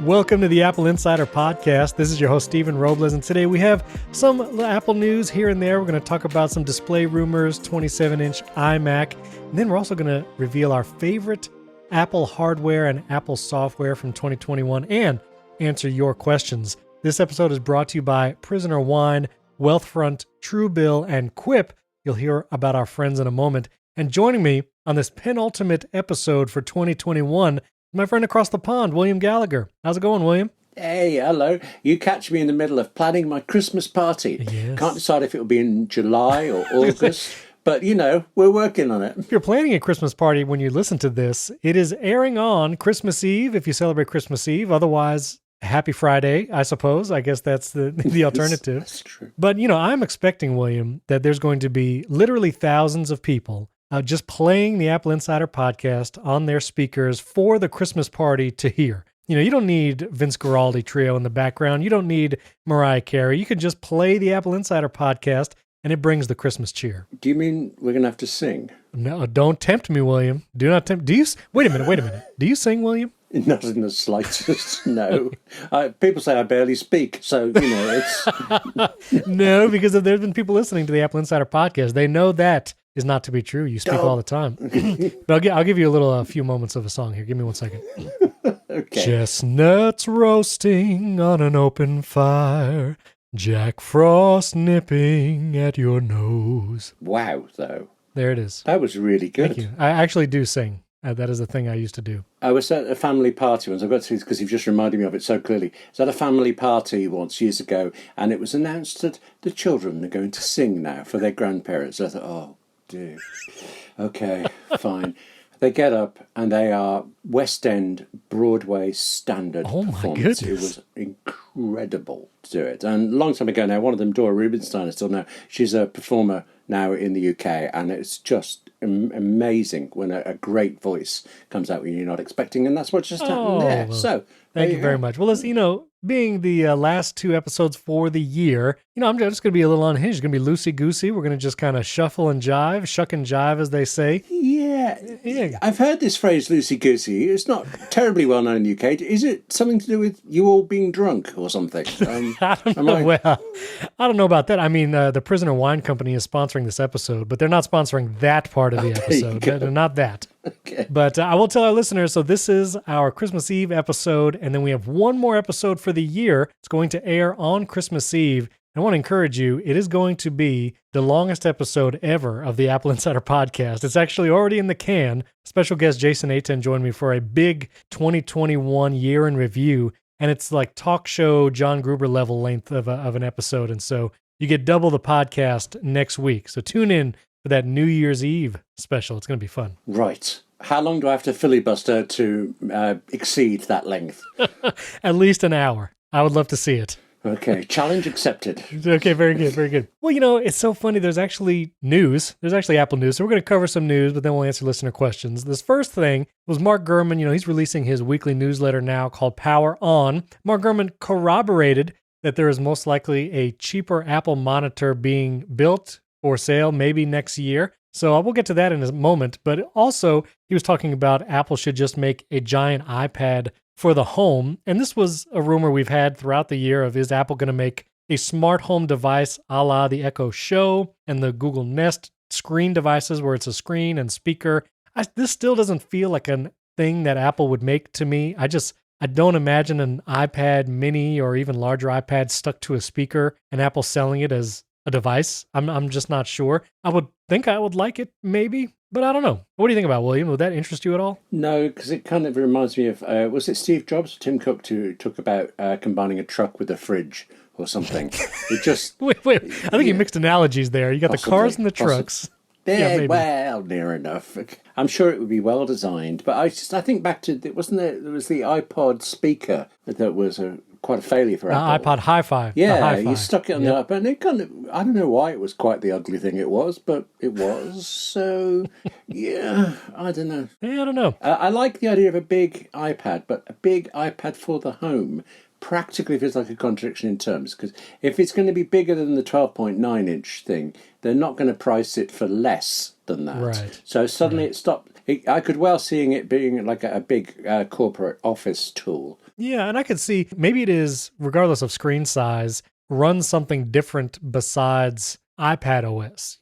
Welcome to the Apple Insider Podcast. This is your host, Stephen Robles, and today we have some Apple news here and there. We're going to talk about some display rumors, 27-inch iMac, and then we're also going to reveal our favorite Apple hardware and Apple software from 2021 and answer your questions. This episode is brought to you by Prisoner Wine, Wealthfront, Truebill, and Quip. You'll hear about our friends in a moment. And joining me on this penultimate episode for 2021, my friend across the pond, William Gallagher. How's it going, William? Hey, hello. You catch me in the middle of planning my Christmas party. Yes. Can't decide if it'll be in July or August, but you know, we're working on it. If you're planning a Christmas party when you listen to this, it is airing on Christmas Eve if you celebrate Christmas Eve. Otherwise, Happy Friday, I suppose. I guess that's the alternative. That's true. But, you know, I'm expecting, William, that there's going to be literally thousands of people just playing the Apple Insider podcast on their speakers for the Christmas party to hear. You know, you don't need Vince Guaraldi Trio in the background. You don't need Mariah Carey. You can just play the Apple Insider podcast, and it brings the Christmas cheer. Do you mean we're going to have to sing? No, don't tempt me, William. Do not tempt. Wait a minute. Do you sing, William? Not in the slightest, no. People say I barely speak, so, you know, it's... No, because if there's been people listening to the Apple Insider podcast, they know that is not to be true. You speak all the time. But I'll give you a few moments of a song here. Give me 1 second. Okay. Chestnuts roasting on an open fire, Jack Frost nipping at your nose. Wow, though. There it is. That was really good. Thank you. I actually do sing. That is a thing I used to do. I was at a family party once. I've got to, because you've just reminded me of it so clearly. I was at a family party once years ago, and it was announced that the children are going to sing now for their grandparents. I thought, oh, dear. Okay, fine. They get up, and they are West End, Broadway standard performance. Goodness. It was incredible to do it. And a long time ago now, one of them, Dora Rubinstein, I still know, she's a performer now in the UK, and it's just amazing when a great voice comes out when you're not expecting, and that's what just happened there. Well, So thank you very much. Well, as you know, being the last two episodes for the year, you know, I'm just going to be a little unhinged. It's going to be loosey-goosey. We're going to just kind of shuffle and jive, shuck and jive, as they say. Yeah. I've heard this phrase loosey-goosey. It's not terribly well known in the UK. Is it something to do with you all being drunk or something? I don't know. Well, I don't know about that. I mean, the Prisoner Wine Company is sponsoring this episode, but they're not sponsoring that part of the episode. They're not that. Okay. But I will tell our listeners, so this is our Christmas Eve episode, and then we have one more episode for the year. It's going to air on Christmas Eve. I want to encourage you, it is going to be the longest episode ever of the Apple Insider podcast. It's actually already in the can. Special guest Jason Aten joined me for a big 2021 year in review, and it's like talk show John Gruber level length of an episode, and so you get double the podcast next week. So tune in for that New Year's Eve special. It's going to be fun. Right. How long do I have to filibuster to exceed that length? At least an hour. I would love to see it. Okay, challenge accepted. Okay, very good, very good. Well, you know, it's so funny. There's actually news. There's actually Apple news. So we're going to cover some news, but then we'll answer listener questions. This first thing was Mark Gurman. You know, he's releasing his weekly newsletter now called Power On. Mark Gurman corroborated that there is most likely a cheaper Apple monitor being built for sale, maybe next year. So we'll get to that in a moment. But also, he was talking about Apple should just make a giant iPad for the home. And this was a rumor we've had throughout the year of, is Apple going to make a smart home device a la the Echo Show and the Google Nest screen devices where it's a screen and speaker. This still doesn't feel like a thing that Apple would make to me. I don't imagine an iPad mini or even larger iPad stuck to a speaker and Apple selling it as a device. I'm just not sure. I would think I would like it, maybe, but I don't know. What do you think about it, William? Would that interest you at all? No, because it kind of reminds me of, was it Steve Jobs or Tim Cook who talked about combining a truck with a fridge or something? It just... wait. I think you mixed analogies there. You got the cars and the trucks. Yeah, well, near enough. I'm sure it would be well designed, but I think back to, there was the iPod speaker that was quite a failure for Apple. iPod Hi-Fi. Yeah, you stuck it on the iPad, and it kind of, I don't know why it was quite the ugly thing it was, but it was. So, yeah, I don't know. Yeah, I don't know. I like the idea of a big iPad, but a big iPad for the home practically feels like a contradiction in terms, because if it's going to be bigger than the 12.9 inch thing, they're not going to price it for less than that. Right. So suddenly it stopped. I could well seeing it being like a big corporate office tool. Yeah, and I could see maybe it is, regardless of screen size, run something different besides iPad OS.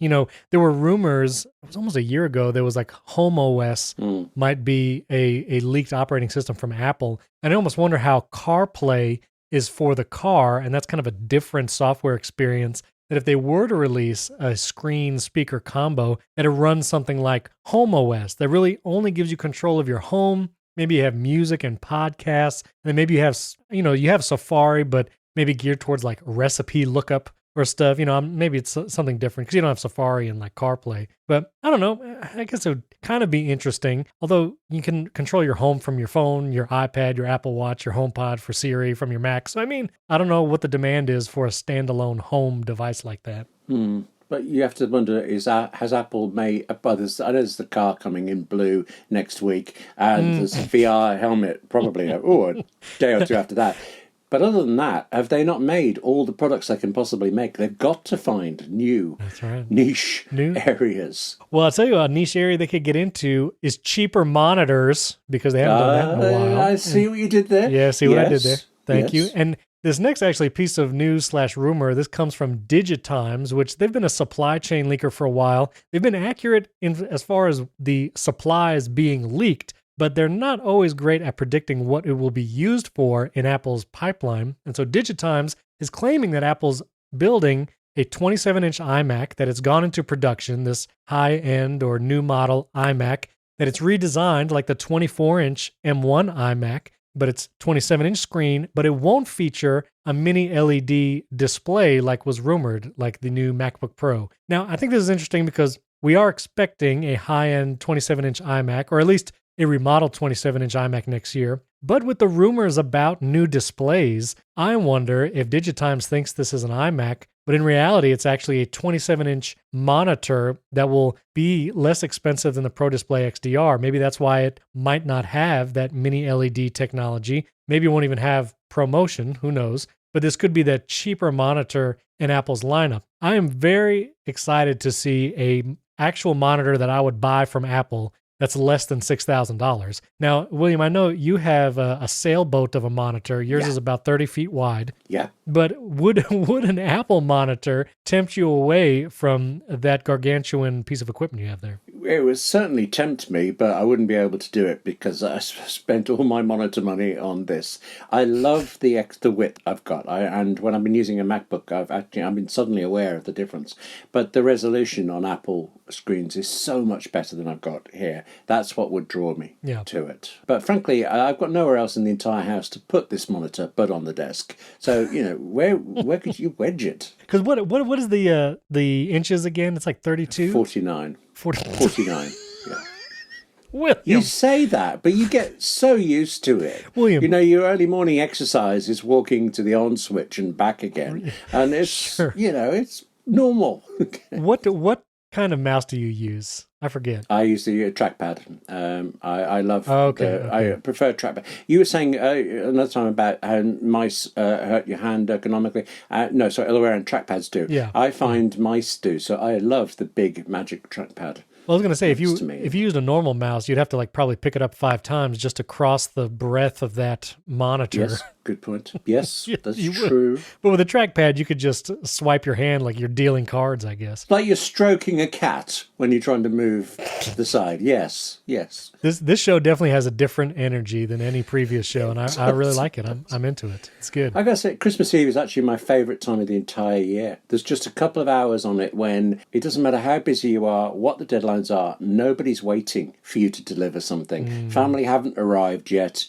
There were rumors, it was almost a year ago, there was like Home OS might be a leaked operating system from Apple. And I almost wonder how CarPlay is for the car, and that's kind of a different software experience. That if they were to release a screen speaker combo, that it runs something like Home OS that really only gives you control of your home. Maybe you have music and podcasts, and then maybe you have Safari, but maybe geared towards like recipe lookup or stuff. Maybe it's something different because you don't have Safari and like CarPlay. But I don't know. I guess it would kind of be interesting. Although you can control your home from your phone, your iPad, your Apple Watch, your HomePod for Siri from your Mac. So I don't know what the demand is for a standalone home device like that. But you have to wonder, has Apple made, I know there's the car coming in blue next week, and there's a VR helmet probably, a day or two after that. But other than that, have they not made all the products they can possibly make? They've got to find new niche areas. Well, I'll tell you a niche area they could get into is cheaper monitors, because they haven't done that in a while. I see what you did there. Yeah, see what I did there. Thank you. And this next actually piece of news/rumor, this comes from Digitimes, which they've been a supply chain leaker for a while. They've been accurate as far as the supplies being leaked, but they're not always great at predicting what it will be used for in Apple's pipeline. And so Digitimes is claiming that Apple's building a 27-inch iMac, that it's gone into production, this high-end or new model iMac, that it's redesigned like the 24-inch M1 iMac, but it's 27-inch screen, but it won't feature a mini LED display like was rumored, like the new MacBook Pro. Now, I think this is interesting because we are expecting a high-end 27-inch iMac, or at least a remodeled 27-inch iMac next year. But with the rumors about new displays, I wonder if Digitimes thinks this is an iMac, but in reality, it's actually a 27-inch monitor that will be less expensive than the Pro Display XDR. Maybe that's why it might not have that mini LED technology. Maybe it won't even have ProMotion, who knows? But this could be that cheaper monitor in Apple's lineup. I am very excited to see a actual monitor that I would buy from Apple that's less than $6,000. Now, William, I know you have a sailboat of a monitor. Yours is about 30 feet wide. Yeah. But would an Apple monitor tempt you away from that gargantuan piece of equipment you have there? It would certainly tempt me, but I wouldn't be able to do it because I spent all my monitor money on this. I love the extra width I've got, and when I've been using a MacBook, I've been suddenly aware of the difference. But the resolution on Apple screens is so much better than I've got here. That's what would draw me to it. But frankly, I've got nowhere else in the entire house to put this monitor but on the desk. So where could you wedge it? Because what is the inches again? It's like 32? 49. 49, yeah. William. You say that, but you get so used to it. William. Your early morning exercise is walking to the on switch and back again. And it's, it's normal. What kind of mouse do you use? I forget. I use the trackpad. I love. Okay. I prefer trackpad. You were saying another time about how mice hurt your hand ergonomically. No, sorry, other way around. Trackpads do. Yeah. I find mice do. So I love the big magic trackpad. Well, I was going to say, if you used a normal mouse, you'd have to probably pick it up 5 times just to cross the breadth of that monitor. Yes, good point. Yes, that's you true. Would. But with a trackpad, you could just swipe your hand like you're dealing cards, I guess. Like you're stroking a cat when you're trying to move to the side. Yes. This show definitely has a different energy than any previous show, and I really like it. I'm into it. It's good. I gotta say, Christmas Eve is actually my favourite time of the entire year. There's just a couple of hours on it when it doesn't matter how busy you are, what the deadlines are, nobody's waiting for you to deliver something. Family haven't arrived yet.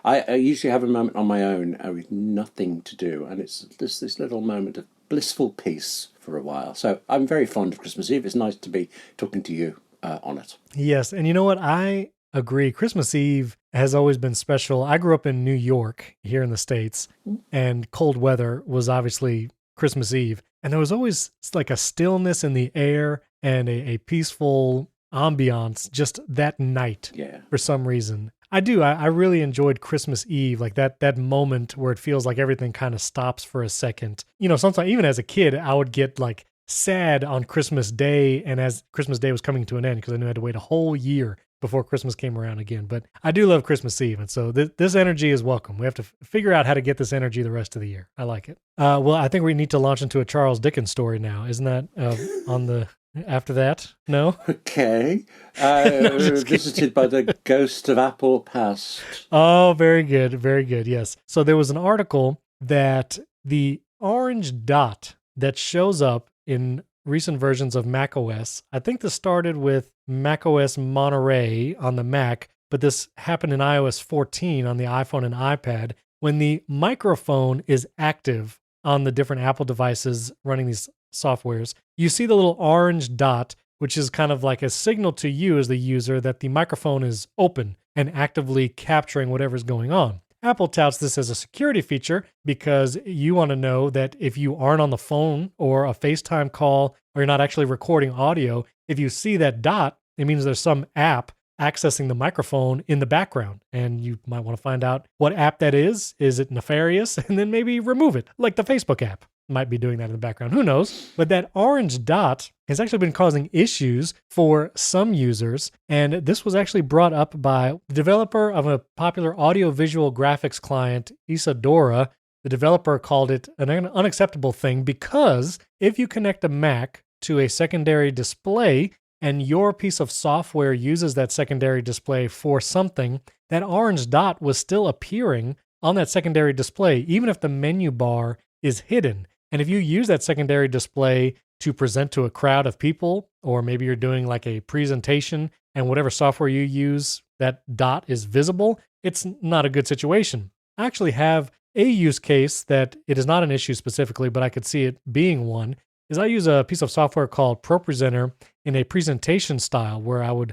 I usually have a moment on my own with nothing to do, and it's just this little moment of blissful peace for a while. So I'm very fond of Christmas Eve. It's nice to be talking to you on it. Yes, and you know what? I agree. Christmas Eve has always been special. I grew up in New York, here in the States, and cold weather was obviously Christmas Eve. And there was always like a stillness in the air and a peaceful ambiance just that night for some reason. I really enjoyed Christmas Eve, like that moment where it feels like everything kind of stops for a second. Sometimes even as a kid, I would get sad on Christmas Day, and as Christmas Day was coming to an end, because I knew I had to wait a whole year before Christmas came around again. But I do love Christmas Eve. And so this energy is welcome. We have to figure out how to get this energy the rest of the year. I like it. Well, I think we need to launch into a Charles Dickens story now. Isn't that on the... After that? No? Okay. No, just Visited by the ghost of Apple past. Oh, very good. Very good. Yes. So there was an article that the orange dot that shows up in recent versions of macOS, I think this started with macOS Monterey on the Mac, but this happened in iOS 14 on the iPhone and iPad when the microphone is active on the different Apple devices running these softwares. You see the little orange dot, which is kind of like a signal to you as the user that the microphone is open and actively capturing whatever's going on. Apple touts this as a security feature because you want to know that if you aren't on the phone or a FaceTime call or you're not actually recording audio, if you see that dot, it means there's some app accessing the microphone in the background. And you might want to find out what app that is. Is it nefarious? And then maybe remove it, like the Facebook app might be doing that in the background. Who knows? But that orange dot has actually been causing issues for some users. And this was actually brought up by the developer of a popular audio-visual graphics client, Isadora. The developer called it an unacceptable thing because if you connect a Mac to a secondary display and your piece of software uses that secondary display for something, that orange dot was still appearing on that secondary display, even if the menu bar is hidden. And if you use that secondary display to present to a crowd of people, or maybe you're doing like a presentation and whatever software you use, that dot is visible, it's not a good situation. I actually have a use case that it is not an issue specifically, but I could see it being one, is I use a piece of software called ProPresenter in a presentation style where I would,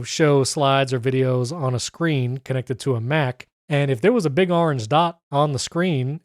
show slides or videos on a screen connected to a Mac. And if there was a big orange dot on the screen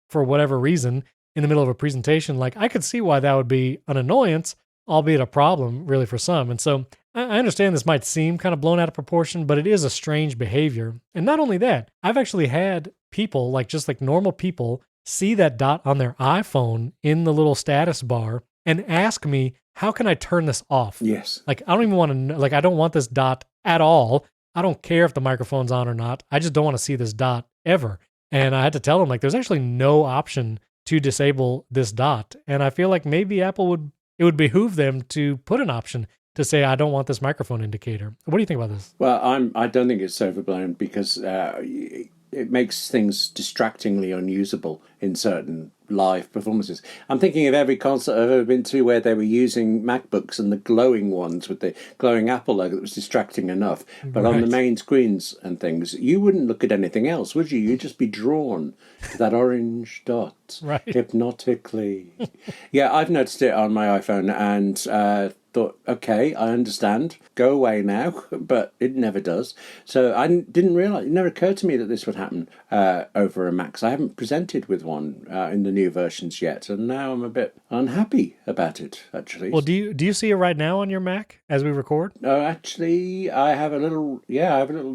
for whatever reason, in the middle of a presentation, like I could see why that would be an annoyance, albeit a problem really for some. And so I understand this might seem kind of blown out of proportion, but it is a strange behavior. And not only that, I've actually had people, just like normal people, see that dot on their iPhone in the little status bar and ask me, how can I turn this off? Yes. I don't even want to know, I don't want this dot at all. I don't care if the microphone's on or not. I just don't want to see this dot ever. And I had to tell them, there's actually no option to disable this dot. And I feel like maybe it would behoove them to put an option to say, I don't want this microphone indicator. What do you think about this? Well, I don't think it's overblown because it makes things distractingly unusable in certain live performances. I'm thinking of every concert I've ever been to where they were using MacBooks and the glowing ones with the glowing Apple logo that was distracting enough. But on the main screens and things, you wouldn't look at anything else, would you? You'd just be drawn to that orange dot hypnotically. Yeah, I've noticed it on my iPhone and thought, okay, I understand. Go away now, but it never does. So I didn't realise, it never occurred to me that this would happen over a Mac. So I haven't presented with one in the new versions yet, and now I'm a bit unhappy about it, actually. Well, do you see it right now on your Mac as we record? Oh, actually, I have a little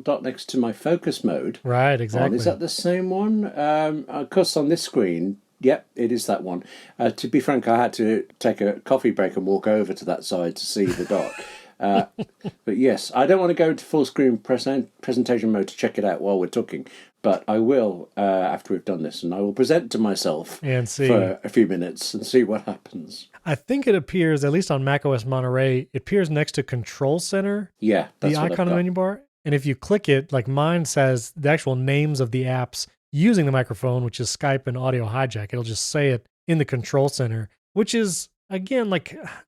dot next to my focus mode. Right, exactly. Is that the same one? Of course, on this screen, yep, it is that one. To be frank, I had to take a coffee break and walk over to that side to see the dot. But yes, I don't want to go into full screen presentation mode to check it out while we're talking, but I will after we've done this, and I will present to myself and see for a few minutes and see what happens. I think it appears, at least on macOS Monterey, it appears next to Control Center. Yeah, that's the icon on the menu bar. And if you click it, like mine says the actual names of the apps using the microphone, which is Skype and Audio Hijack. It'll just say it in the Control Center, which is, again,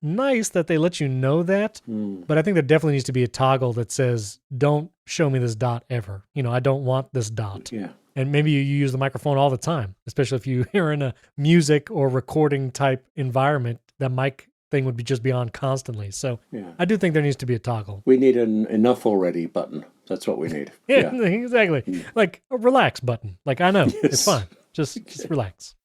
nice that they let you know that. But I think there definitely needs to be a toggle that says, don't show me this dot ever. I don't want this dot. Yeah. And maybe you use the microphone all the time, especially if you are in a music or recording type environment. That mic thing would just be on constantly. So yeah. I do think there needs to be a toggle. We need an enough already button. That's what we need. Yeah, exactly. Like a relax button. I know, yes. It's fine. Just relax.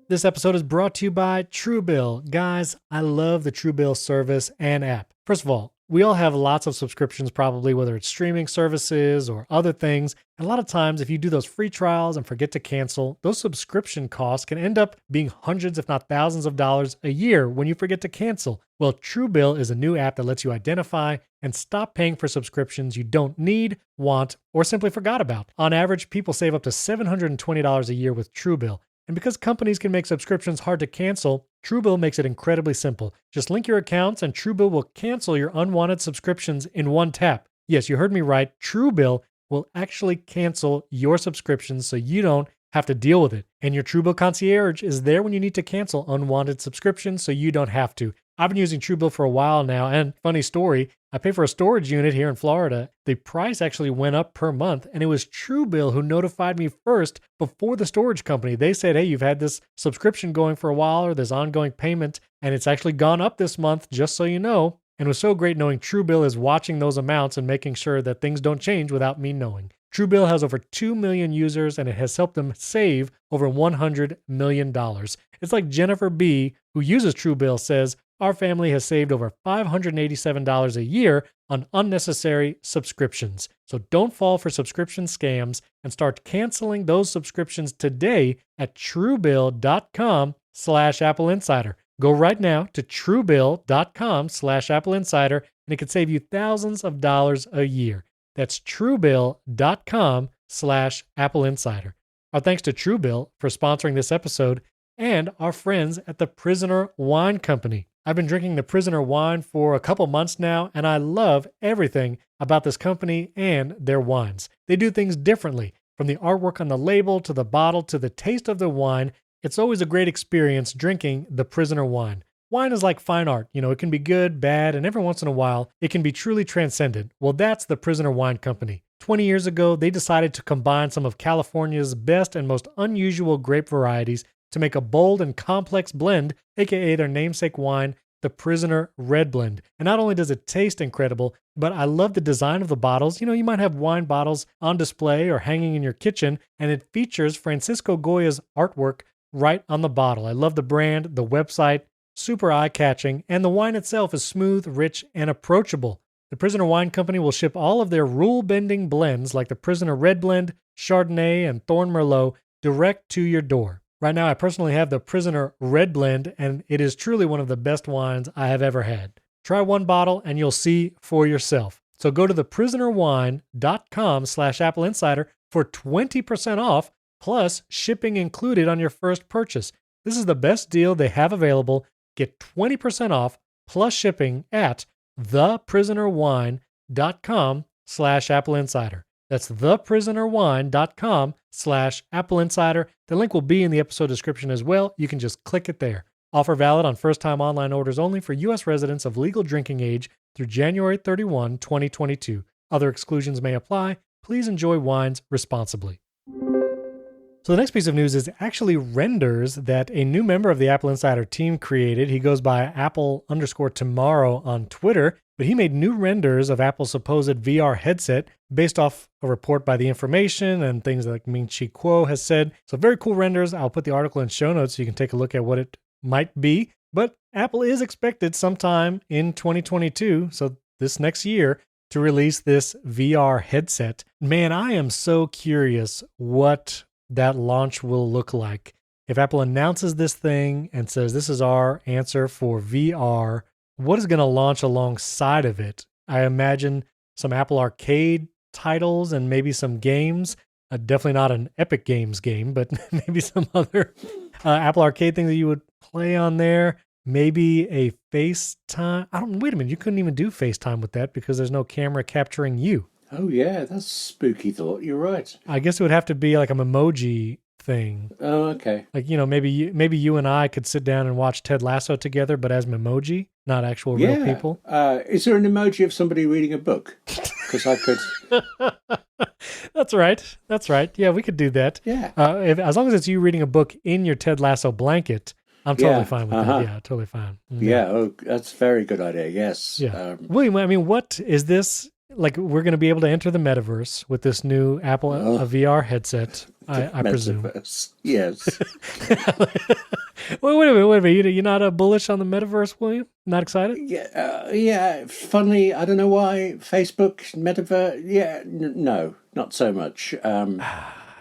This episode is brought to you by Truebill. Guys, I love the Truebill service and app. First of all, We all have lots of subscriptions, probably, whether it's streaming services or other things. And a lot of times, if you do those free trials and forget to cancel, those subscription costs can end up being hundreds, if not thousands of dollars a year when you forget to cancel. Well, Truebill is a new app that lets you identify and stop paying for subscriptions you don't need, want, or simply forgot about. On average, people save up to $720 a year with Truebill. And because companies can make subscriptions hard to cancel, Truebill makes it incredibly simple. Just link your accounts and Truebill will cancel your unwanted subscriptions in one tap. Yes, you heard me right. Truebill will actually cancel your subscriptions so you don't have to deal with it. And your Truebill concierge is there when you need to cancel unwanted subscriptions so you don't have to. I've been using Truebill for a while now, and funny story, I pay for a storage unit here in Florida. The price actually went up per month, and it was Truebill who notified me first before the storage company. They said, hey, you've had this subscription going for a while, or this ongoing payment, and it's actually gone up this month, just so you know. And it was so great knowing Truebill is watching those amounts and making sure that things don't change without me knowing. Truebill has over 2 million users, and it has helped them save over $100 million. It's like Jennifer B., who uses Truebill, says, our family has saved over $587 a year on unnecessary subscriptions. So don't fall for subscription scams and start canceling those subscriptions today at truebill.com/AppleInsider. Go right now to truebill.com/AppleInsider, and it could save you thousands of dollars a year. That's truebill.com/AppleInsider. Our thanks to Truebill for sponsoring this episode and our friends at the Prisoner Wine Company. I've been drinking the Prisoner wine for a couple months now, and I love everything about this company and their wines. They do things differently. From the artwork on the label to the bottle to the taste of the wine, it's always a great experience drinking the Prisoner wine. Wine is like fine art. It can be good, bad, and every once in a while, it can be truly transcendent. Well, that's the Prisoner Wine Company. 20 years ago, they decided to combine some of California's best and most unusual grape varieties to make a bold and complex blend, aka their namesake wine, the Prisoner Red Blend. And not only does it taste incredible, but I love the design of the bottles. You might have wine bottles on display or hanging in your kitchen, and it features Francisco Goya's artwork right on the bottle. I love the brand, the website, super eye-catching, and the wine itself is smooth, rich, and approachable. The Prisoner Wine Company will ship all of their rule-bending blends like the Prisoner Red Blend, Chardonnay, and Thorn Merlot direct to your door. Right now, I personally have the Prisoner Red Blend, and it is truly one of the best wines I have ever had. Try one bottle, and you'll see for yourself. So go to theprisonerwine.com/AppleInsider for 20% off, plus shipping included on your first purchase. This is the best deal they have available. Get 20% off plus shipping at theprisonerwine.com/AppleInsider. That's theprisonerwine.com/AppleInsider. The link will be in the episode description as well. You can just click it there. Offer valid on first-time online orders only for U.S. residents of legal drinking age through January 31, 2022. Other exclusions may apply. Please enjoy wines responsibly. So the next piece of news is actually renders that a new member of the Apple Insider team created. He goes by Apple_Tomorrow on Twitter, but he made new renders of Apple's supposed VR headset based off a report by The Information and things like Ming Chi Kuo has said. So very cool renders. I'll put the article in show notes so you can take a look at what it might be. But Apple is expected sometime in 2022, so this next year, to release this VR headset. Man, I am so curious what that launch will look like. If Apple announces this thing and says this is our answer for VR, what is going to launch alongside of it? I imagine some Apple Arcade titles and maybe some games. Definitely not an Epic Games game, but maybe some other Apple Arcade thing that you would play on there. Maybe a FaceTime. Wait a minute, you couldn't even do FaceTime with that because there's no camera capturing you. Oh, yeah, that's a spooky thought. You're right. I guess it would have to be like a Memoji thing. Oh, okay. Like, maybe you and I could sit down and watch Ted Lasso together, but as Memoji, not actual real people. Is there an emoji of somebody reading a book? Because I could... That's right. Yeah, we could do that. Yeah. As long as it's you reading a book in your Ted Lasso blanket, I'm totally fine with that. Yeah, totally fine. Yeah, that's a very good idea, yes. Yeah. William, what is this? like we're going to be able to enter the metaverse with this new Apple a VR headset, I presume. Metaverse. Yes. Well, wait a minute. You're not bullish on the metaverse, William? Not excited? Yeah. Funny. I don't know why. Facebook, Metaverse. Yeah. No, not so much.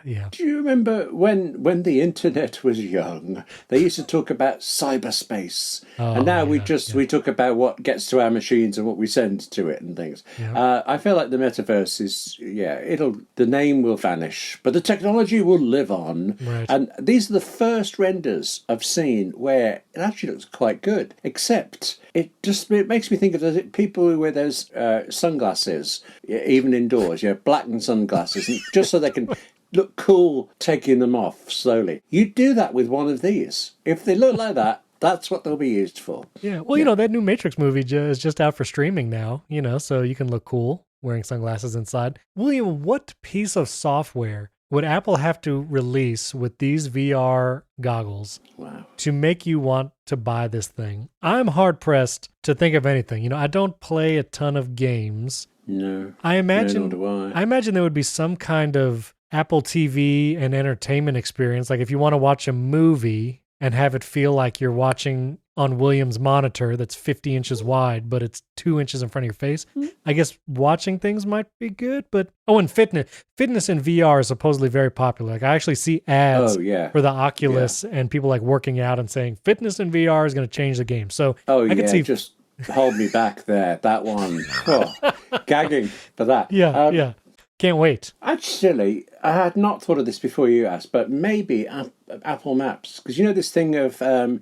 Yeah. Do you remember when the internet was young? They used to talk about cyberspace, and now we talk about what gets to our machines and what we send to it and things. Yeah. I feel like the metaverse is the name will vanish, but the technology will live on. Right. And these are the first renders I've seen where it actually looks quite good, except it makes me think of those people who wear those sunglasses, even indoors, blackened sunglasses, and just so they can look cool taking them off slowly. You do that with one of these. If they look like that, that's what they'll be used for. Yeah. Well, that new Matrix movie is just out for streaming now, so you can look cool wearing sunglasses inside. William, what piece of software would Apple have to release with these VR goggles to make you want to buy this thing? I'm hard pressed to think of anything. I don't play a ton of games. No. I imagine nor do I. I imagine there would be some kind of Apple TV and entertainment experience. Like if you want to watch a movie and have it feel like you're watching on William's monitor that's 50 inches wide, but it's 2 inches in front of your face. I guess watching things might be good, but and fitness in VR is supposedly very popular. Like I actually see ads for the Oculus and people like working out and saying fitness in VR is going to change the game. So I could see just hold me back there. That one, gagging for that. Yeah. Can't wait. Actually, I had not thought of this before you asked, but maybe Apple Maps. Because this thing of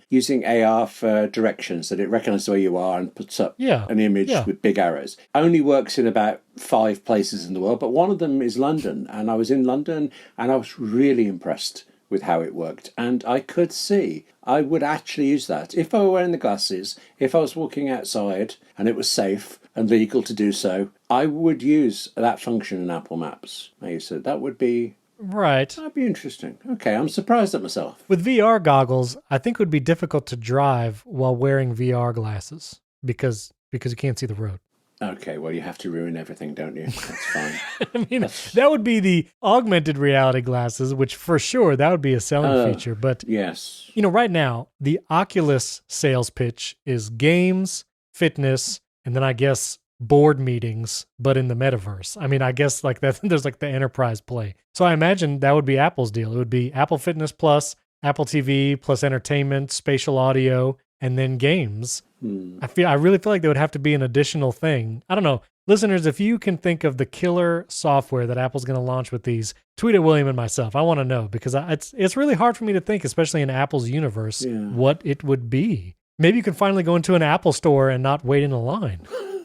using AR for directions, that it recognizes where you are and puts up an image with big arrows. Only works in about 5 places in the world, but one of them is London. And I was in London and I was really impressed with how it worked. And I could see I would actually use that. If I were wearing the glasses, if I was walking outside and it was safe and legal to do so, I would use that function in Apple Maps. You said that would be... Right. That'd be interesting. Okay, I'm surprised at myself. With VR goggles, I think it would be difficult to drive while wearing VR glasses because you can't see the road. Okay, well, you have to ruin everything, don't you? That's fine. I mean, that would be the augmented reality glasses, which for sure, that would be a selling feature. But, yes. Right now, the Oculus sales pitch is games, fitness, and then I guess board meetings, but in the metaverse. I mean, I guess like that, there's like the enterprise play. So I imagine that would be Apple's deal. It would be Apple Fitness Plus, Apple TV plus entertainment, spatial audio, and then games. I really feel like there would have to be an additional thing. I don't know. Listeners, if you can think of the killer software that Apple's going to launch with these, tweet at William and myself. I want to know because it's really hard for me to think, especially in Apple's universe, what it would be. Maybe you can finally go into an Apple store and not wait in a line.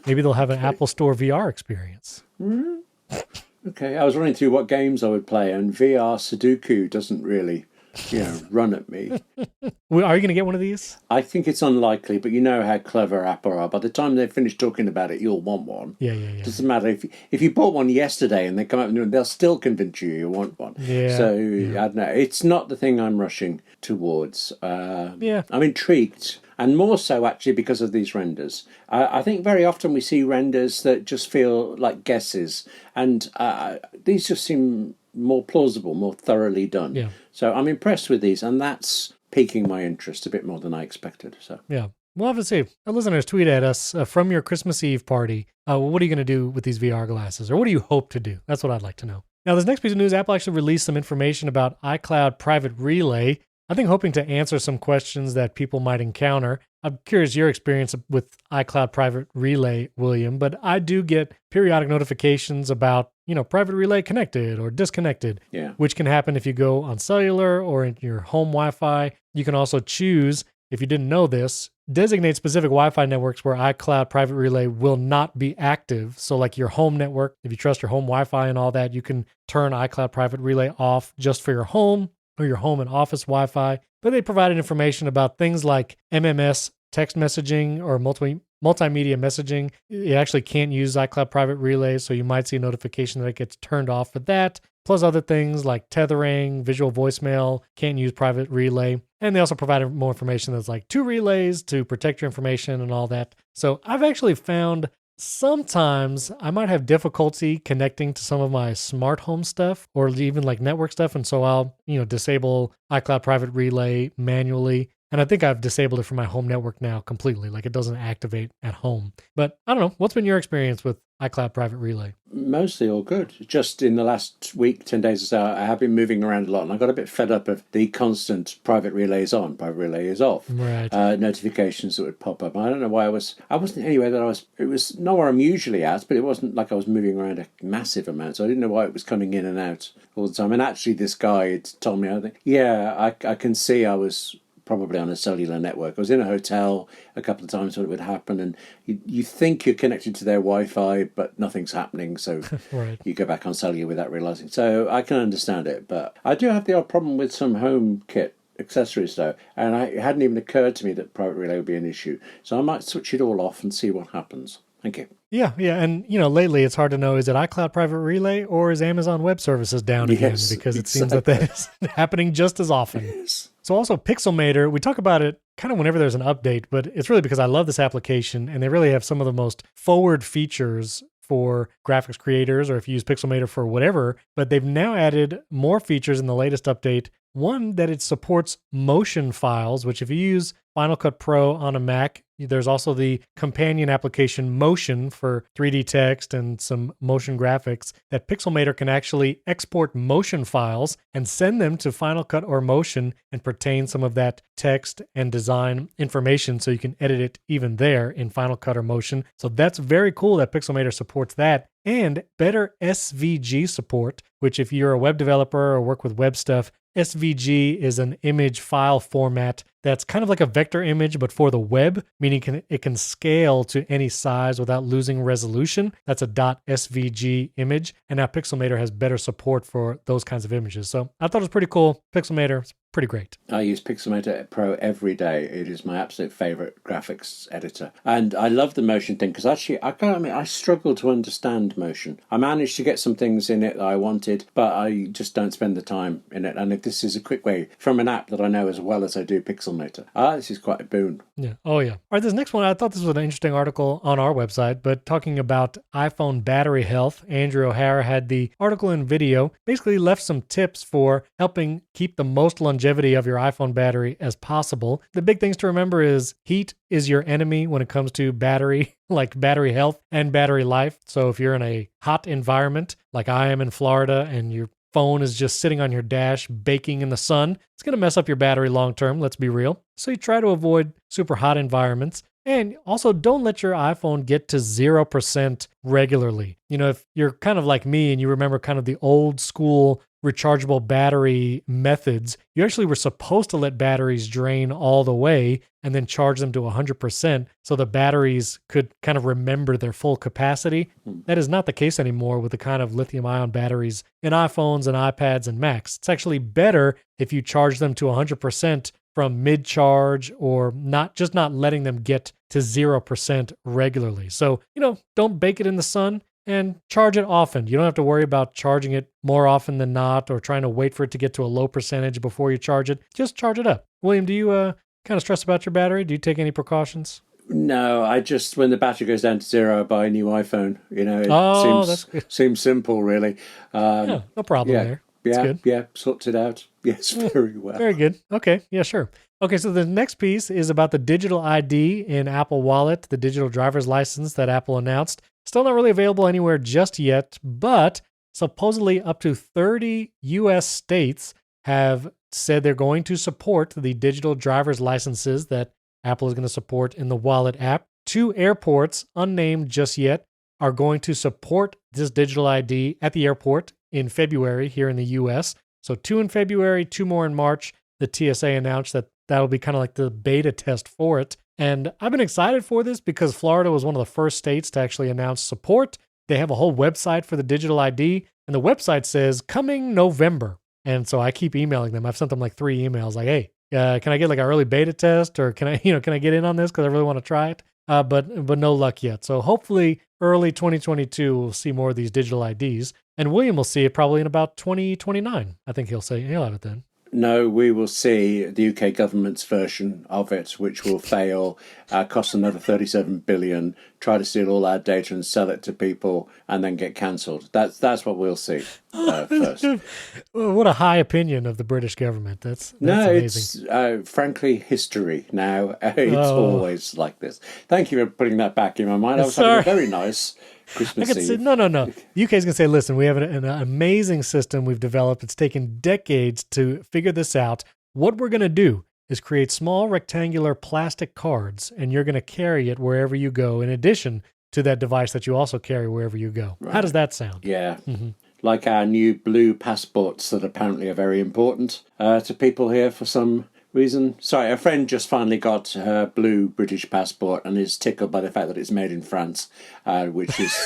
Maybe they'll have an Apple Store VR experience. Okay, I was running through what games I would play, and VR Sudoku doesn't really, run at me. Are you going to get one of these? I think it's unlikely, but you know how clever Apple are. By the time they've finished talking about it, you'll want one. Yeah. Doesn't matter if you bought one yesterday and they come out and they'll still convince you want one. Yeah. So I don't know. It's not the thing I'm rushing towards. I'm intrigued. And more so, actually, because of these renders. I think very often we see renders that just feel like guesses. And these just seem more plausible, more thoroughly done. Yeah. So I'm impressed with these. And that's piquing my interest a bit more than I expected. So yeah. We'll have to see. Our listeners, tweet at us from your Christmas Eve party. What are you going to do with these VR glasses? Or what do you hope to do? That's what I'd like to know. Now, this next piece of news, Apple actually released some information about iCloud Private Relay. I think hoping to answer some questions that people might encounter. I'm curious your experience with iCloud Private Relay, William, but I do get periodic notifications about, Private Relay connected or disconnected, which can happen if you go on cellular or in your home Wi-Fi. You can also choose, if you didn't know this, designate specific Wi-Fi networks where iCloud Private Relay will not be active. So like your home network, if you trust your home Wi-Fi and all that, you can turn iCloud Private Relay off just for your home or your home and office Wi-Fi. But they provided information about things like MMS text messaging or multimedia messaging. You actually can't use iCloud Private Relay, so you might see a notification that it gets turned off for that. Plus other things like tethering, visual voicemail, can't use Private Relay. And they also provided more information that's like 2 relays to protect your information and all that. So I've actually found sometimes I might have difficulty connecting to some of my smart home stuff or even like network stuff. And so I'll, disable iCloud Private Relay manually. And I think I've disabled it for my home network now completely. Like it doesn't activate at home. But I don't know. What's been your experience with iCloud Private Relay? Mostly all good. Just in the last week, 10 days or so, I have been moving around a lot, and I got a bit fed up of the constant private relays on, private relay is off. Right. Notifications that would pop up. I don't know why I wasn't anywhere it was not where I'm usually at, but it wasn't like I was moving around a massive amount, so I didn't know why it was coming in and out all the time. And actually, this guy had told me, I can see I was probably on a cellular network. I was in a hotel a couple of times when it would happen, and you think you're connected to their Wi-Fi, but nothing's happening, so Right. you go back on cellular without realising. So I can understand it, but I do have the odd problem with some home kit accessories though, and it hadn't even occurred to me that private relay would be an issue. So I might switch it all off and see what happens. Thank you. Yeah, and lately it's hard to know, is it iCloud Private Relay or is Amazon Web Services down again? Yes, Because it exactly. seems that is happening just as often. Yes. So also Pixelmator, we talk about it kind of whenever there's an update, but it's really because I love this application and they really have some of the most forward features for graphics creators, or if you use Pixelmator for whatever, but they've now added more features in the latest update. One, that it supports motion files, which if you use Final Cut Pro on a Mac, there's also the companion application Motion for 3D text and some motion graphics that Pixelmator can actually export motion files and send them to Final Cut or Motion and pertain some of that text and design information so you can edit it even there in Final Cut or Motion. So that's very cool that Pixelmator supports that. And better SVG support, which if you're a web developer or work with web stuff, SVG is an image file format that's kind of like a vector image, but for the web, meaning it can scale to any size without losing resolution. That's a .svg image, and now Pixelmator has better support for those kinds of images. So I thought it was pretty cool. Pixelmator is pretty great. I use Pixelmator Pro every day. It is my absolute favourite graphics editor. And I love the motion thing because actually, I struggle to understand motion. I managed to get some things in it that I wanted, but I just don't spend the time in it. And if this is a quick way from an app that I know as well as I do Pixelmator, this is quite a boon. Yeah. Oh, yeah. All right. This next one, I thought this was an interesting article on our website, but talking about iPhone battery health, Andrew O'Hara had the article and video, basically left some tips for helping keep the most longevity of your iPhone battery as possible. The big things to remember is heat is your enemy when it comes to battery, like battery health and battery life. So if you're in a hot environment, like I am in Florida, and your phone is just sitting on your dash baking in the sun, it's going to mess up your battery long term, let's be real. So you try to avoid super hot environments. And also don't let your iPhone get to 0% regularly. If you're kind of like me and you remember kind of the old school rechargeable battery methods, you actually were supposed to let batteries drain all the way and then charge them to 100% so the batteries could kind of remember their full capacity. That is not the case anymore with the kind of lithium-ion batteries in iPhones and iPads and Macs. It's actually better if you charge them to 100% from mid-charge, or not letting them get to 0% regularly. So, don't bake it in the sun and charge it often. You don't have to worry about charging it more often than not or trying to wait for it to get to a low percentage before you charge it. Just charge it up. William, do you kind of stress about your battery? Do you take any precautions? No, I just, when the battery goes down to zero, I buy a new iPhone. Seems simple, really. Yeah, no problem there. That's good. Yeah, sorts it out. Yes, very well. Very good. Okay, yeah, sure. Okay, so the next piece is about the digital ID in Apple Wallet, the digital driver's license that Apple announced. Still not really available anywhere just yet, but supposedly up to 30 U.S. states have said they're going to support the digital driver's licenses that Apple is going to support in the Wallet app. 2 airports, unnamed just yet, are going to support this digital ID at the airport in February here in the U.S. So 2 in February, 2 more in March. The TSA announced that that'll be kind of like the beta test for it. And I've been excited for this because Florida was one of the first states to actually announce support. They have a whole website for the digital ID, and the website says coming November. And so I keep emailing them. I've sent them like 3 emails like, hey, can I get like an early beta test, or can I get in on this because I really want to try it? But no luck yet. So hopefully early 2022, we'll see more of these digital IDs. And William will see it probably in about 2029. I think he'll have it then. No, we will see the UK government's version of it, which will fail, cost another 37 billion try to steal all our data and sell it to people and then get cancelled. That's what we'll see first. Well, what a high opinion of the British government. That's No, amazing. it's frankly history now. It's always like this. Thank you for putting that back in my mind. I was having a very nice Christmas Eve. Say, no. The UK's going to say, listen, we have an amazing system we've developed. It's taken decades to figure this out. What we're going to do is create small rectangular plastic cards, and you're going to carry it wherever you go, in addition to that device that you also carry wherever you go. Right. How does that sound? Yeah. Mm-hmm. Like our new blue passports that apparently are very important to people here for some reason. Sorry, a friend just finally got her blue British passport and is tickled by the fact that it's made in France, which is,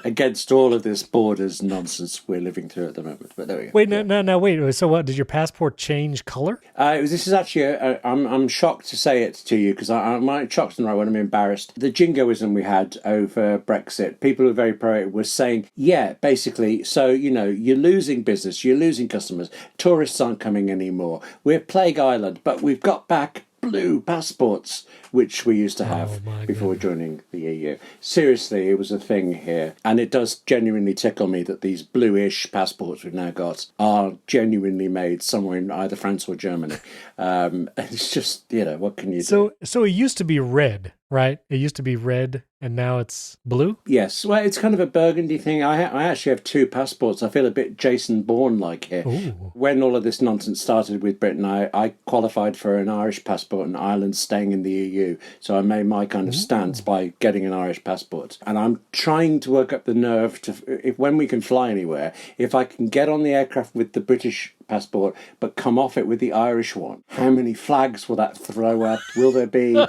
against all of this borders nonsense we're living through at the moment. But there we go. Wait, no, wait. So what, did your passport change color? This is actually, I'm shocked to say it to you because I'm shocked and right when I'm embarrassed. The jingoism we had over Brexit, people who are very pro it were saying, yeah, basically, so, you're losing business, you're losing customers, tourists aren't coming anymore, we're Plague Island, but we've got back blue passports, which we used to have before joining the EU. Seriously, it was a thing here. And it does genuinely tickle me that these bluish passports we've now got are genuinely made somewhere in either France or Germany. It's just, what can you do? So it used to be red, right? It used to be red, and now it's blue? Yes. Well, it's kind of a burgundy thing. I actually have two passports. I feel a bit Jason Bourne-like here. Ooh. When all of this nonsense started with Britain, I qualified for an Irish passport and Ireland staying in the EU. So I made my kind of stance by getting an Irish passport. And I'm trying to work up the nerve to, when we can fly anywhere, if I can get on the aircraft with the British passport but come off it with the Irish one, how many flags will that throw up? Will there be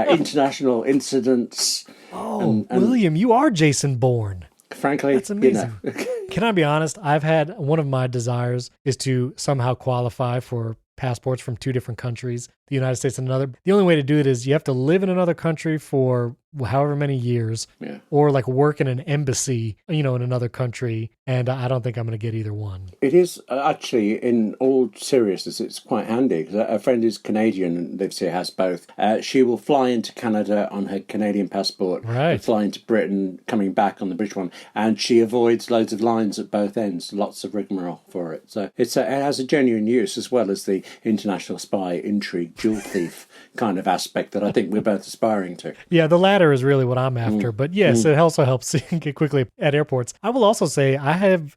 international incidents? Oh, and William, you are Jason Bourne. Frankly, that's amazing. Can I be honest? I've had one of my desires is to somehow qualify for passports from two different countries, the United States and another. The only way to do it is you have to live in another country for however many years, or like work in an embassy, in another country. And I don't think I'm going to get either one. It is actually, in all seriousness, it's quite handy. A friend who's Canadian and lives here has both. She will fly into Canada on her Canadian passport, and fly into Britain, coming back on the British one, and she avoids loads of lines at both ends. Lots of rigmarole for it. So it has a genuine use, as well as the international spy, intrigue, jewel thief kind of aspect that I think we're both aspiring to. Yeah, the latter is really what I'm after. But yes, it also helps get quickly at airports. I will also say I used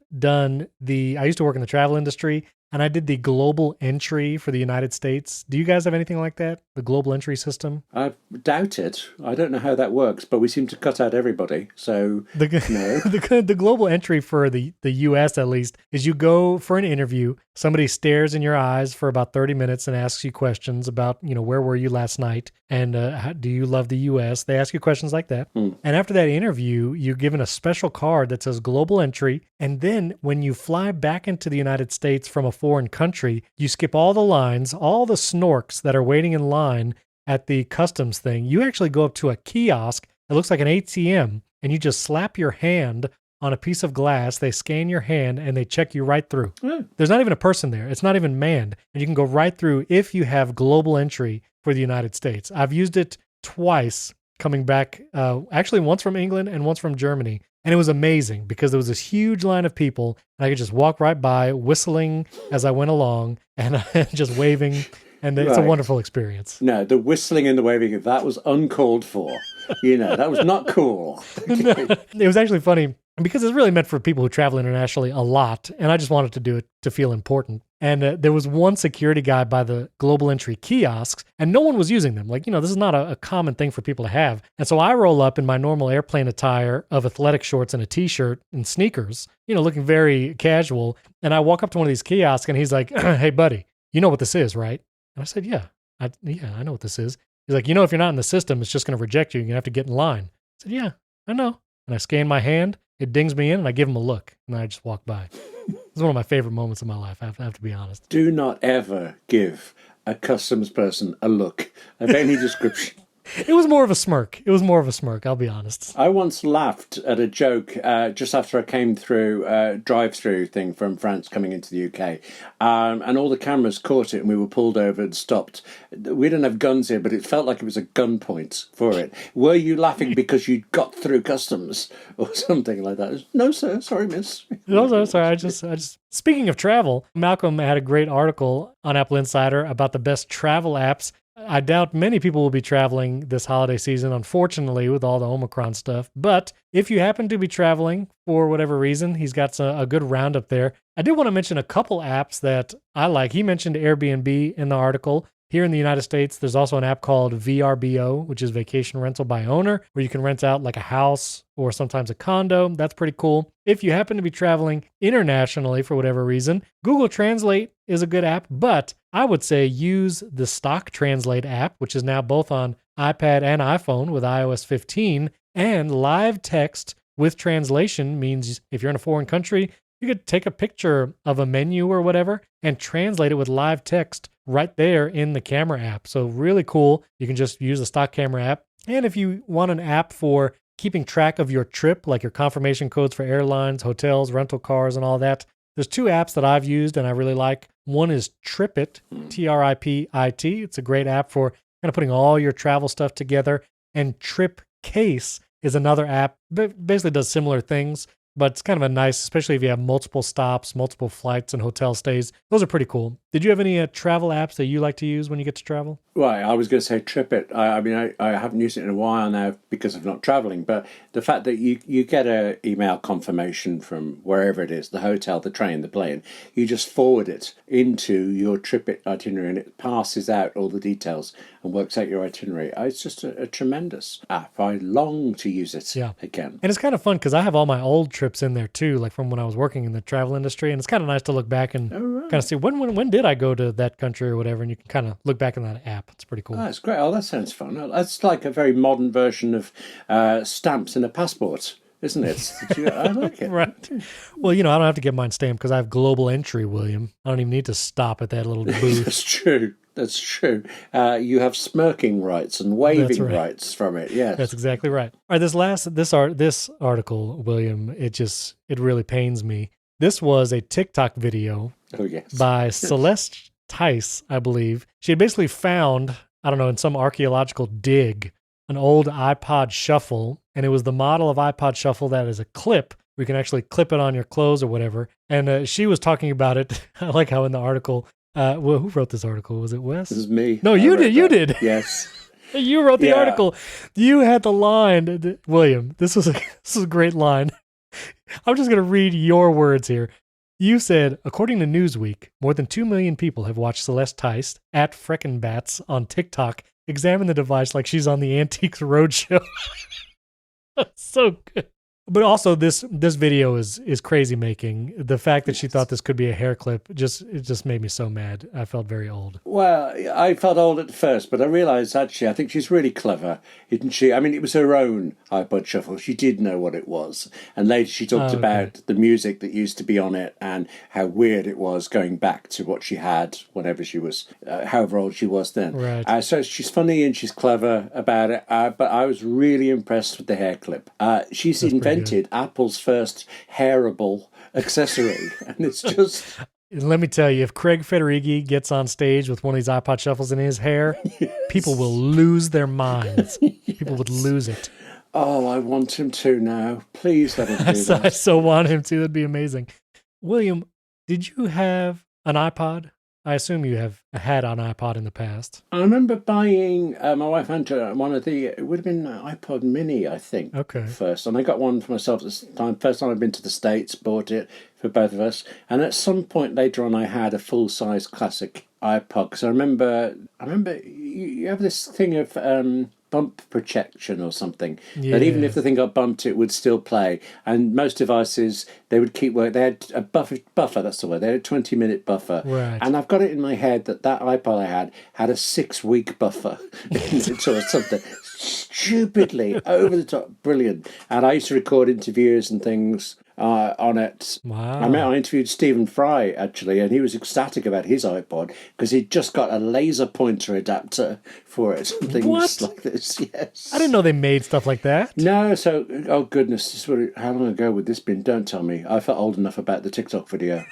to work in the travel industry, and I did the global entry for the United States. Do you guys have anything like that? The global entry system? I doubt it. I don't know how that works, but we seem to cut out everybody. So no. The global entry for the U.S. at least is you go for an interview. Somebody stares in your eyes for about 30 minutes and asks you questions about, where were you last night? And do you love the U.S.? They ask you questions like that. And after that interview, you're given a special card that says global entry. And then when you fly back into the United States from a foreign country, you skip all the lines, all the snorks that are waiting in line at the customs thing. You actually go up to a kiosk that looks like an ATM, and you just slap your hand on a piece of glass. They scan your hand and they check you right through. There's not even a person there. It's not even manned. And you can go right through if you have global entry for the United States. I've used it twice coming back, actually once from England and once from Germany. And it was amazing because there was this huge line of people and I could just walk right by whistling as I went along and just waving. And it's a wonderful experience. No, the whistling and the waving, that was uncalled for. That was not cool. No, it was actually funny because it's really meant for people who travel internationally a lot. And I just wanted to do it to feel important. And there was one security guy by the global entry kiosks, and no one was using them. This is not a common thing for people to have. And so I roll up in my normal airplane attire of athletic shorts and a T-shirt and sneakers, looking very casual. And I walk up to one of these kiosks, and he's like, "Hey, buddy, you know what this is, right?" And I said, "Yeah, I know what this is." He's like, "If you're not in the system, it's just going to reject you. You're going to have to get in line." I said, "Yeah, I know." And I scan my hand, it dings me in, and I give him a look, and I just walk by. It's one of my favorite moments of my life, I have to be honest. Do not ever give a customs person a look of any description. It was more of a smirk. It was more of a smirk, I'll be honest. I once laughed at a joke just after I came through a drive-through thing from France coming into the UK, and all the cameras caught it, and we were pulled over and stopped. We didn't have guns here, but it felt like it was a gun point for it. Were you laughing because you got through customs or something like that? No, sir. Sorry, miss. No, sorry. I just. Speaking of travel, Malcolm had a great article on Apple Insider about the best travel apps. I doubt many people will be traveling this holiday season, unfortunately, with all the Omicron stuff. But if you happen to be traveling for whatever reason, he's got a good roundup there. I did want to mention a couple apps that I like. He mentioned Airbnb in the article. Here in the United States, there's also an app called VRBO, which is Vacation Rental by Owner, where you can rent out like a house or sometimes a condo. That's pretty cool. If you happen to be traveling internationally for whatever reason, Google Translate is a good app, but I would say use the stock Translate app, which is now both on iPad and iPhone with iOS 15, and live text with translation means if you're in a foreign country, you could take a picture of a menu or whatever and translate it with live text right there in the camera app. So really cool. You can just use the stock camera app. And if you want an app for keeping track of your trip, like your confirmation codes for airlines, hotels, rental cars, and all that, there's two apps that I've used and I really like. One is TripIt, TripIt. It's a great app for kind of putting all your travel stuff together. And TripCase is another app that basically does similar things, but it's kind of a nice, especially if you have multiple stops, multiple flights and hotel stays. Those are pretty cool. Did you have any travel apps that you like to use when you get to travel? Right, I was going to say TripIt. I haven't used it in a while now because of not travelling, but the fact that you get an email confirmation from wherever it is, the hotel, the train, the plane, you just forward it into your TripIt itinerary and it passes out all the details and works out your itinerary. It's just a tremendous app. I long to use it again. And it's kind of fun because I have all my old trips in there too, like from when I was working in the travel industry, and it's kind of nice to look back and kind of see when did I go to that country or whatever, and you can kind of look back in that app. It's pretty cool. Oh, that's great. Oh, that sounds fun. That's like a very modern version of stamps in a passport, isn't it? I like it. Right. Well, I don't have to get mine stamped because I have global entry, William. I don't even need to stop at that little booth. That's true. You have smirking rights and waving rights from it. Yes, that's exactly right. All right, this article, William, it really pains me. This was a TikTok video by Celeste Tice, I believe. She had basically found, I don't know, in some archaeological dig, an old iPod Shuffle, and it was the model of iPod Shuffle that is a clip. We can actually clip it on your clothes or whatever. And she was talking about it. I like how in the artitle, who wrote this article? Was it Wes? This is me. No, you did. You did. Yes. You wrote the article. You had the line, William. This is a great line. I'm just going to read your words here. You said, according to Newsweek, more than 2 million people have watched Celeste Tice at Freckenbats on TikTok examine the device like she's on the Antiques Roadshow. That's so good. But also, this video is crazy making. The fact that she thought this could be a hair clip, it just made me so mad. I felt very old. Well, I felt old at first, but I realised, actually, I think she's really clever, isn't she? I mean, it was her own iPod Shuffle. She did know what it was. And later she talked about the music that used to be on it and how weird it was going back to what she had whenever she was, however old she was then. Right. So she's funny and she's clever about it, but I was really impressed with the hair clip. She's invented Apple's first hairable accessory, and it's just... Let me tell you, if Craig Federighi gets on stage with one of these iPod Shuffles in his hair, people will lose their minds. People would lose it. Oh, I want him to now. Please let him do that. I so want him to. That'd be amazing. William, did you have an iPod? I assume you have had an iPod in the past. I remember buying, my wife and one of it would have been an iPod Mini, I think, first. And I got one for myself this time. First time I'd been to the States, bought it for both of us. And at some point later on, I had a full-size classic iPod. Because I remember you have this thing of... bump protection or something. But even if the thing got bumped, it would still play. And most devices, they would keep working. They had a buffer, that's the word. They had a 20-minute buffer. Right. And I've got it in my head that iPod I had a 6-week buffer in it or something. Stupidly, over the top, brilliant. And I used to record interviews and things on it. Wow. I interviewed Stephen Fry, actually, and he was ecstatic about his iPod because he'd just got a laser pointer adapter for it and things What? like this. Yes. I didn't know they made stuff like that. No, so, oh goodness, how long ago would this been? Don't tell me. I felt old enough about the TikTok video.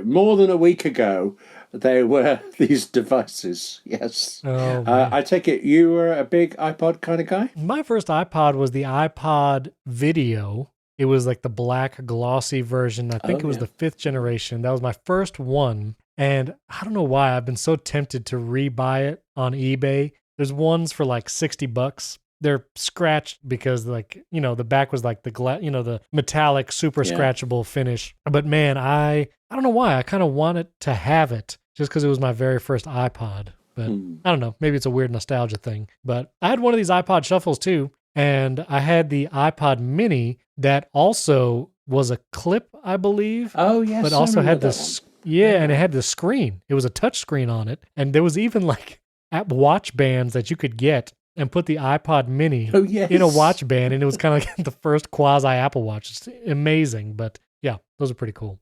More than a week ago, there were these devices. Yes. Oh, man. I take it you were a big iPod kind of guy? My first iPod was the iPod Video. It was like the black glossy version. I think it was the 5th generation. That was my first one. And I don't know why I've been so tempted to rebuy it on eBay. There's ones for like $60. They're scratched because like, the back was like the metallic super scratchable finish. But man, I don't know why. I kind of wanted to have it just because it was my very first iPod. But I don't know. Maybe it's a weird nostalgia thing. But I had one of these iPod Shuffles too. And I had the iPod Mini that also was a clip, I believe. Oh, yes. But also had this, and it had the screen. It was a touch screen on it. And there was even like watch bands that you could get and put the iPod Mini in a watch band. And it was kind of like the first quasi Apple Watch. It's amazing. But yeah, those are pretty cool.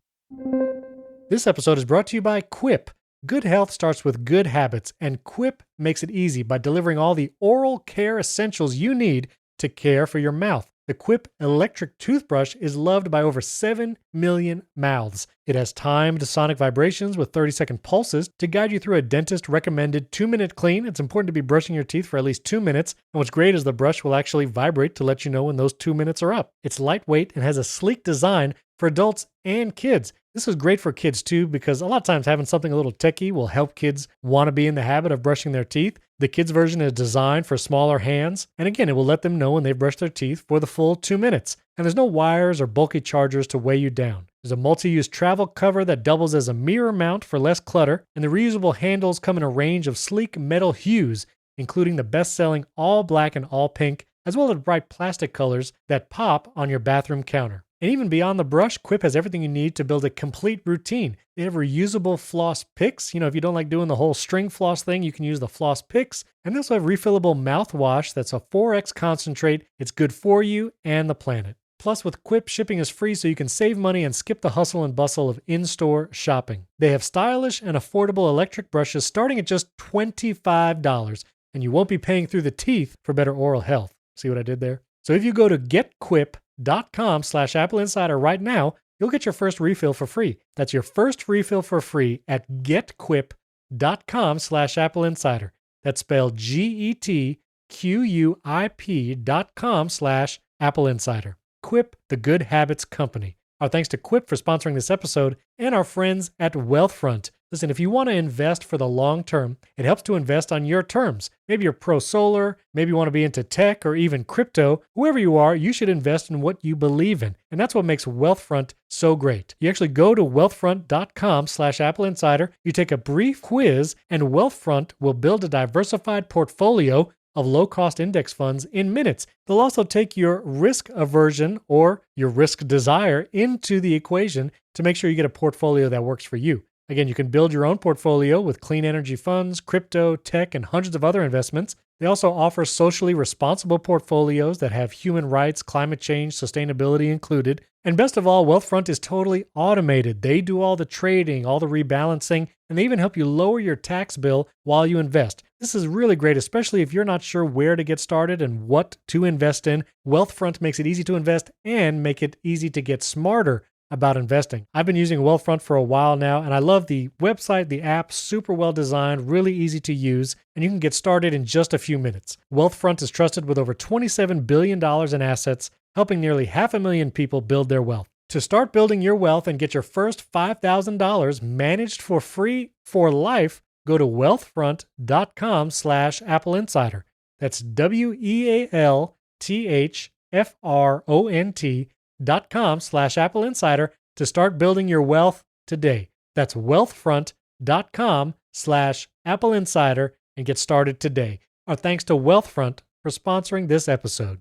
This episode is brought to you by Quip. Good health starts with good habits, and Quip makes it easy by delivering all the oral care essentials you need to care for your mouth. The Quip electric toothbrush is loved by over 7 million mouths. It has timed sonic vibrations with 30-second pulses to guide you through a dentist-recommended 2-minute clean. It's important to be brushing your teeth for at least 2 minutes, and what's great is the brush will actually vibrate to let you know when those 2 minutes are up. It's lightweight and has a sleek design for adults and kids. This is great for kids too, because a lot of times having something a little techy will help kids want to be in the habit of brushing their teeth. The kids version is designed for smaller hands, and again, it will let them know when they've brushed their teeth for the full 2 minutes. And there's no wires or bulky chargers to weigh you down. There's a multi-use travel cover that doubles as a mirror mount for less clutter, and the reusable handles come in a range of sleek metal hues, including the best-selling all black and all pink, as well as bright plastic colors that pop on your bathroom counter. And even beyond the brush, Quip has everything you need to build a complete routine. They have reusable floss picks. If you don't like doing the whole string floss thing, you can use the floss picks. And they also have refillable mouthwash that's a 4x concentrate. It's good for you and the planet. Plus, with Quip, shipping is free so you can save money and skip the hustle and bustle of in-store shopping. They have stylish and affordable electric brushes starting at just $25, and you won't be paying through the teeth for better oral health. See what I did there? So if you go to getquip.com/AppleInsider right now, you'll get your first refill for free. That's your first refill for free at getquip.com/AppleInsider. That's spelled GETQUIP.com/AppleInsider. Quip, the good habits company. Our thanks to Quip for sponsoring this episode and our friends at Wealthfront. Listen, if you want to invest for the long term, it helps to invest on your terms. Maybe you're pro-solar, maybe you want to be into tech or even crypto. Whoever you are, you should invest in what you believe in. And that's what makes Wealthfront so great. You actually go to wealthfront.com/AppleInsider, you take a brief quiz, and Wealthfront will build a diversified portfolio of low-cost index funds in minutes. They'll also take your risk aversion or your risk desire into the equation to make sure you get a portfolio that works for you. Again, you can build your own portfolio with clean energy funds, crypto, tech, and hundreds of other investments. They also offer socially responsible portfolios that have human rights, climate change, sustainability included. And best of all, Wealthfront is totally automated. They do all the trading, all the rebalancing, and they even help you lower your tax bill while you invest. This is really great, especially if you're not sure where to get started and what to invest in. Wealthfront makes it easy to invest and make it easy to get smarter about investing. I've been using Wealthfront for a while now, and I love the website, the app, super well designed, really easy to use, and you can get started in just a few minutes. Wealthfront is trusted with over $27 billion in assets, helping nearly 500,000 people build their wealth. To start building your wealth and get your first $5,000 managed for free for life, go to wealthfront.com/AppleInsider. That's WEALTHFRONT.com/AppleInsider to start building your wealth today. That's wealthfront.com/AppleInsider and get started today. Our thanks to Wealthfront for sponsoring this episode.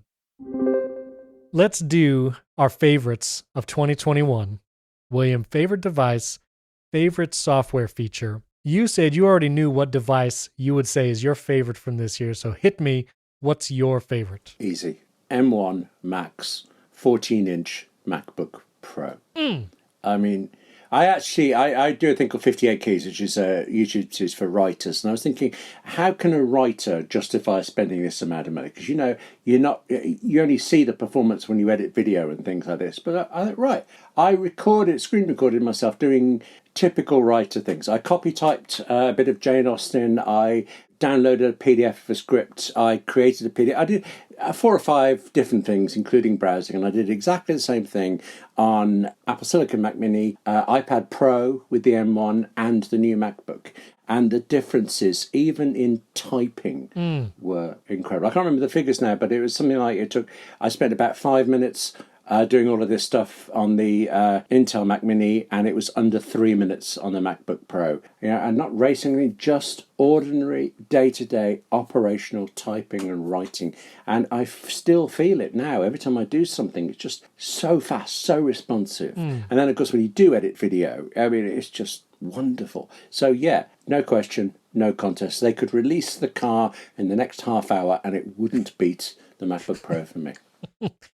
Let's do our favorites of 2021. William, favorite device, favorite software feature. You said you already knew what device you would say is your favorite from this year, so hit me. What's your favorite? Easy. M1 Max 14-inch MacBook Pro. Mm. I mean, I do a thing called 58 Keys, which is YouTube is for writers, and I was thinking, how can a writer justify spending this amount of money? Because you only see the performance when you edit video and things like this. But I screen recorded myself doing typical writer things. I copy typed a bit of Jane Austen. I downloaded a PDF of a script. I created a PDF. I did 4 or 5 different things, including browsing, and I did exactly the same thing on Apple Silicon Mac Mini, iPad Pro with the M1, and the new MacBook. And the differences, even in typing, were incredible. I can't remember the figures now, but it was something like I spent about 5 minutes doing all of this stuff on the Intel Mac Mini, and it was under 3 minutes on the MacBook Pro. And not racing, just ordinary day-to-day operational typing and writing. And I still feel it now. Every time I do something, it's just so fast, so responsive. And then, of course, when you do edit video, I mean, it's just wonderful. So, yeah, no question, no contest. They could release the car in the next half hour, and it wouldn't beat the MacBook Pro for me.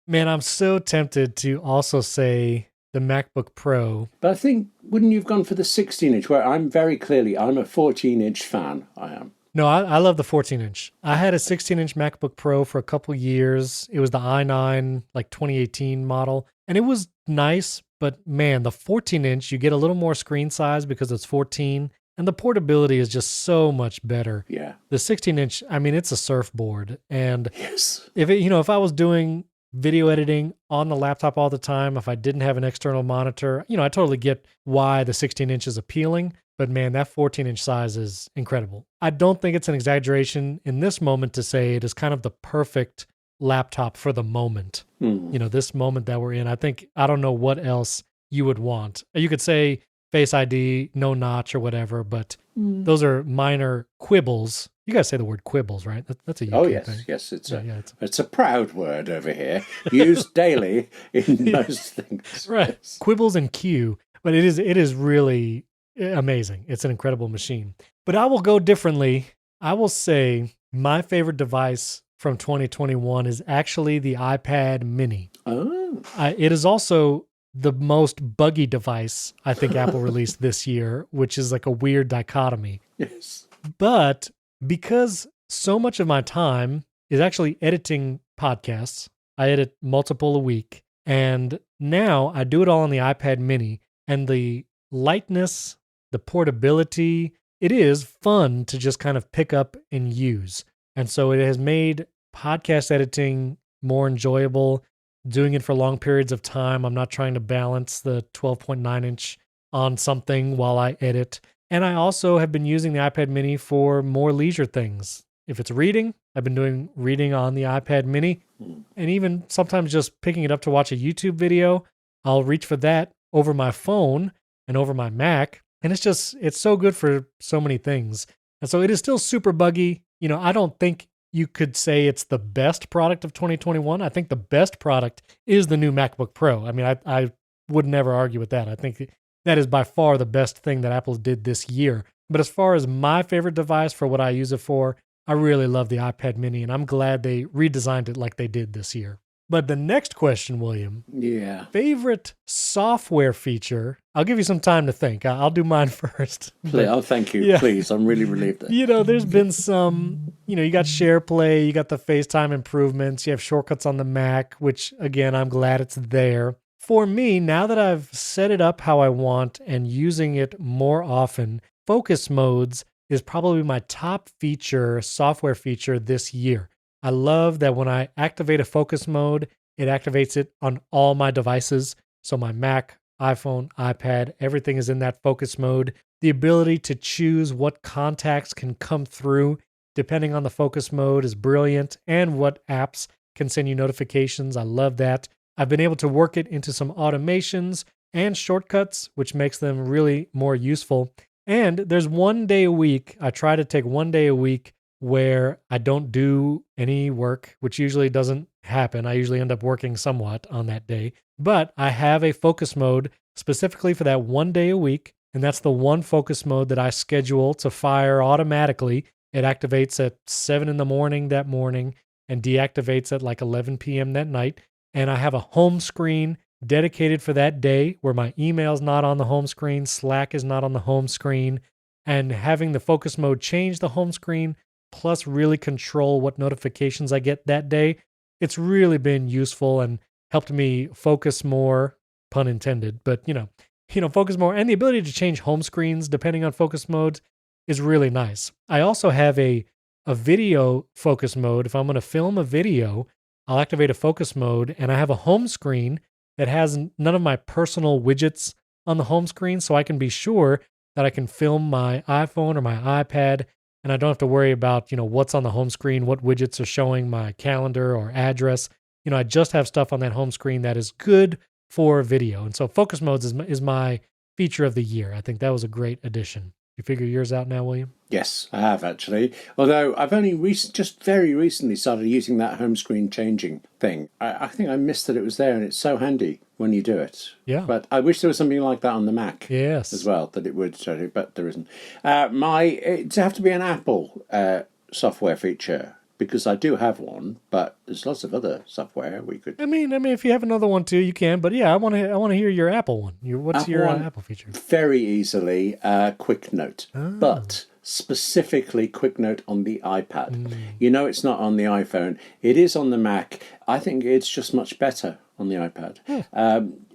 Man, I'm so tempted to also say the MacBook Pro. But I think, wouldn't you have gone for the 16-inch, where I'm a 14-inch fan, I am. No, I love the 14-inch. I had a 16-inch MacBook Pro for a couple years. It was the i9, like 2018 model, and it was nice, but man, the 14-inch, you get a little more screen size because it's 14, and the portability is just so much better. Yeah. The 16-inch, I mean, it's a surfboard. And yes, if I was doing video editing on the laptop all the time, if I didn't have an external monitor, I totally get why the 16-inch is appealing. But man, that 14-inch size is incredible. I don't think it's an exaggeration in this moment to say it is kind of the perfect laptop for the moment. This moment that we're in. I don't know what else you would want. You could say Face ID, no notch or whatever, but those are minor quibbles. You guys say the word quibbles, right? That's a UK thing. Yes, it's a proud word over here, used daily in most things. Right, yes. Quibbles and Q, but it is really amazing. It's an incredible machine. But I will go differently. I will say my favorite device from 2021 is actually the iPad Mini. Oh, it is also the most buggy device I think Apple released this year, which is like a weird dichotomy. yes. But because so much of my time is actually editing podcasts, I edit multiple a week, and now I do it all on the iPad Mini, and the lightness, the portability, it is fun to just kind of pick up and use. And so it has made podcast editing more enjoyable. Doing it for long periods of time. I'm not trying to balance the 12.9 inch on something while I edit. And I also have been using the iPad Mini for more leisure things. If it's reading, I've been doing reading on the iPad Mini. And even sometimes just picking it up to watch a YouTube video, I'll reach for that over my phone and over my Mac. And it's so good for so many things. And so it is still super buggy. I don't think you could say it's the best product of 2021. I think the best product is the new MacBook Pro. I mean, I would never argue with that. I think that is by far the best thing that Apple did this year. But as far as my favorite device for what I use it for, I really love the iPad Mini, and I'm glad they redesigned it like they did this year. But the next question, William. Yeah. Favorite software feature? I'll give you some time to think. I'll do mine first. Thank you. Yeah. Please. I'm really relieved that. There's been some, you got SharePlay, you got the FaceTime improvements, you have shortcuts on the Mac, which, again, I'm glad it's there. For me, now that I've set it up how I want and using it more often, focus modes is probably my top software feature this year. I love that when I activate a focus mode, it activates it on all my devices. So my Mac, iPhone, iPad, everything is in that focus mode. The ability to choose what contacts can come through depending on the focus mode is brilliant, and what apps can send you notifications. I love that. I've been able to work it into some automations and shortcuts, which makes them really more useful. And there's one day a week, I try to take one day a week where I don't do any work, which usually doesn't happen. I usually end up working somewhat on that day. But I have a focus mode specifically for that one day a week, and that's the one focus mode that I schedule to fire automatically. It activates at 7 in the morning that morning and deactivates at like 11 p.m. that night. And I have a home screen dedicated for that day where my email's not on the home screen, Slack is not on the home screen, and having the focus mode change the home screen, plus really control what notifications I get that day, it's really been useful and helped me focus more, pun intended, but focus more. And the ability to change home screens depending on focus modes is really nice. I also have a video focus mode. If I'm going to film a video, I'll activate a focus mode, and I have a home screen that has none of my personal widgets on the home screen, so I can be sure that I can film my iPhone or my iPad, and I don't have to worry about, what's on the home screen, what widgets are showing my calendar or address. I just have stuff on that home screen that is good for video. And so focus modes is my feature of the year. I think that was a great addition. You figure yours out now, William? Yes, I have actually. Although I've only just very recently started using that home screen changing thing. I think I missed that it was there, and it's so handy when you do it. Yeah. But I wish there was something like that on the Mac. Yes. As well, that it would show you, but there isn't. It'd have to be an Apple software feature, because I do have one, but there's lots of other software we could. I mean, if you have another one too, you can. But yeah, I want to hear your Apple one. What's your Apple feature? Very easily, Quick Note, but specifically Quick Note on the iPad. It's not on the iPhone. It is on the Mac. I think it's just much better on the iPad.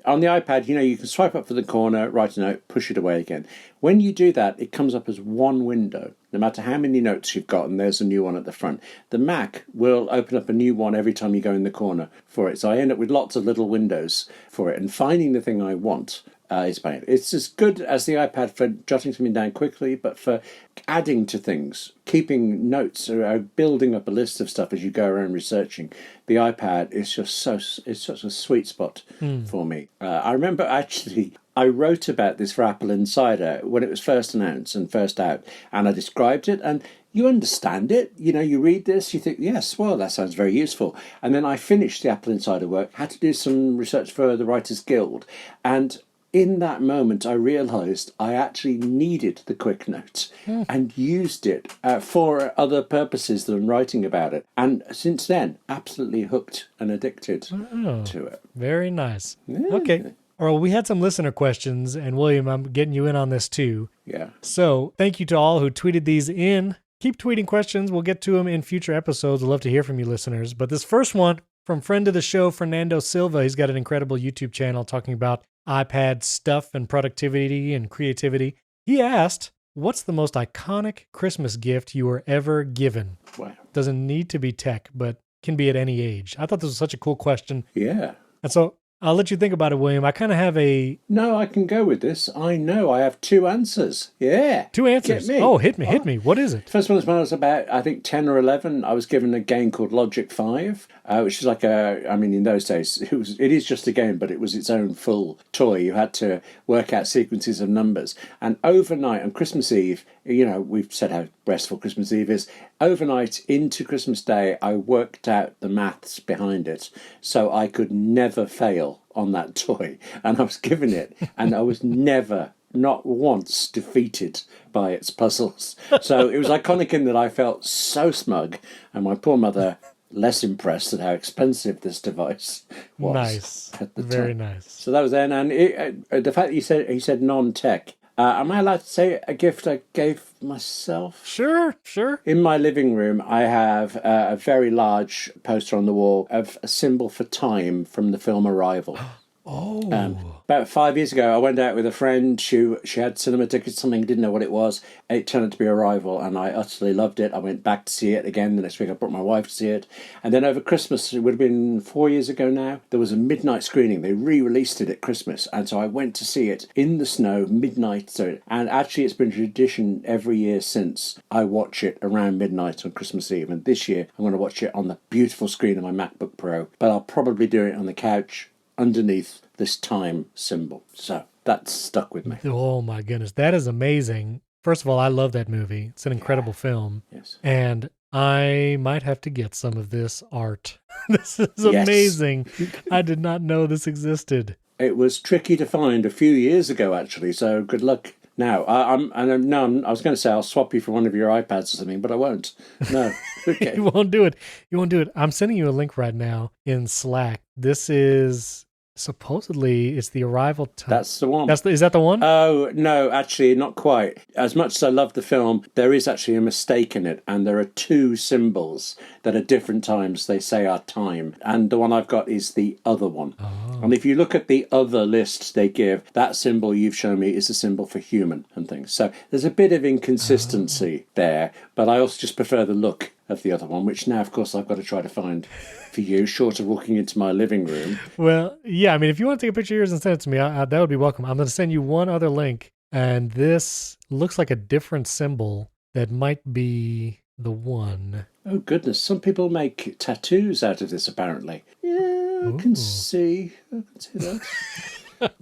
On the iPad, you can swipe up for the corner, write a note, push it away again. When you do that, it comes up as one window, no matter how many notes you've got, and there's a new one at the front. The Mac will open up a new one every time you go in the corner for it. So I end up with lots of little windows for it, and finding the thing I want is pain. It's as good as the iPad for jotting something down quickly, but for adding to things, keeping notes, or building up a list of stuff as you go around researching, the iPad is just it's such a sweet spot for me. I remember actually I wrote about this for AppleInsider when it was first announced and first out, and I described it, and you understand it. You read this, you think, yes, well, that sounds very useful. And then I finished the AppleInsider work, had to do some research for the Writers Guild, and in that moment, I realised I actually needed the Quick Note and used it for other purposes than writing about it. And since then, absolutely hooked and addicted to it. Very nice. Yeah. Okay. Well, we had some listener questions, and William, I'm getting you in on this too. Yeah. So thank you to all who tweeted these in. Keep tweeting questions. We'll get to them in future episodes. We'd love to hear from you listeners. But this first one from friend of the show, Fernando Silva. He's got an incredible YouTube channel talking about iPad stuff and productivity and creativity. He asked, what's the most iconic Christmas gift you were ever given? Wow. Doesn't need to be tech, but can be at any age. I thought this was such a cool question. Yeah. And so I'll let you think about it, William. I kind of have a... No, I can go with this. I know. I have two answers. Yeah. Two answers. Get me. Oh, hit me. What is it? First one was when I was about, I think, 10 or 11. I was given a game called Logic 5, which is like in those days, it is just a game, but it was its own full toy. You had to work out sequences of numbers. And overnight on Christmas Eve, we've said how restful Christmas Eve is. Overnight into Christmas Day, I worked out the maths behind it so I could never fail on that toy. And I was given it, and I was never, not once, defeated by its puzzles. So it was iconic in that I felt so smug, and my poor mother less impressed at how expensive this device was. Nice. At the Very time. nice. So that was then, and the fact that he said non-tech. Am I allowed to say a gift I gave myself? Sure. In my living room, I have a very large poster on the wall of a symbol for time from the film Arrival. Oh. About 5 years ago, I went out with a friend. She had cinema tickets, something, didn't know what it was. It turned out to be Arrival, and I utterly loved it. I went back to see it again the next week. I brought my wife to see it. And then over Christmas, it would have been 4 years ago now, there was a midnight screening. They re-released it at Christmas, and so I went to see it in the snow, midnight. And actually, it's been a tradition every year since. I watch it around midnight on Christmas Eve, and this year, I'm going to watch it on the beautiful screen of my MacBook Pro. But I'll probably do it on the couch underneath this time symbol. So that's stuck with me. Oh my goodness. That is amazing. First of all, I love that movie. It's an incredible film. Yes. And I might have to get some of this art. This is amazing. I did not know this existed. It was tricky to find a few years ago, actually, so good luck. Now, I was going to say I'll swap you for one of your iPads or something, but I won't. No. Okay. You won't do it. I'm sending you a link right now in Slack. This is Supposedly, it's the arrival time. That's the one. Is that the one? Oh, no, actually, not quite. As much as I love the film, there is actually a mistake in it, and there are two symbols that at different times they say are time. And the one I've got is the other one. Oh. And if you look at the other list they give, that symbol you've shown me is a symbol for human and things. So there's a bit of inconsistency there, but I also just prefer the look of the other one, which now, of course, I've got to try to find for you, short of walking into my living room. Well, yeah, I mean, if you want to take a picture of yours and send it to me, that would be welcome. I'm going to send you one other link, and this looks like a different symbol that might be the one. Oh, goodness. Some people make tattoos out of this, apparently. Yeah, I can see that.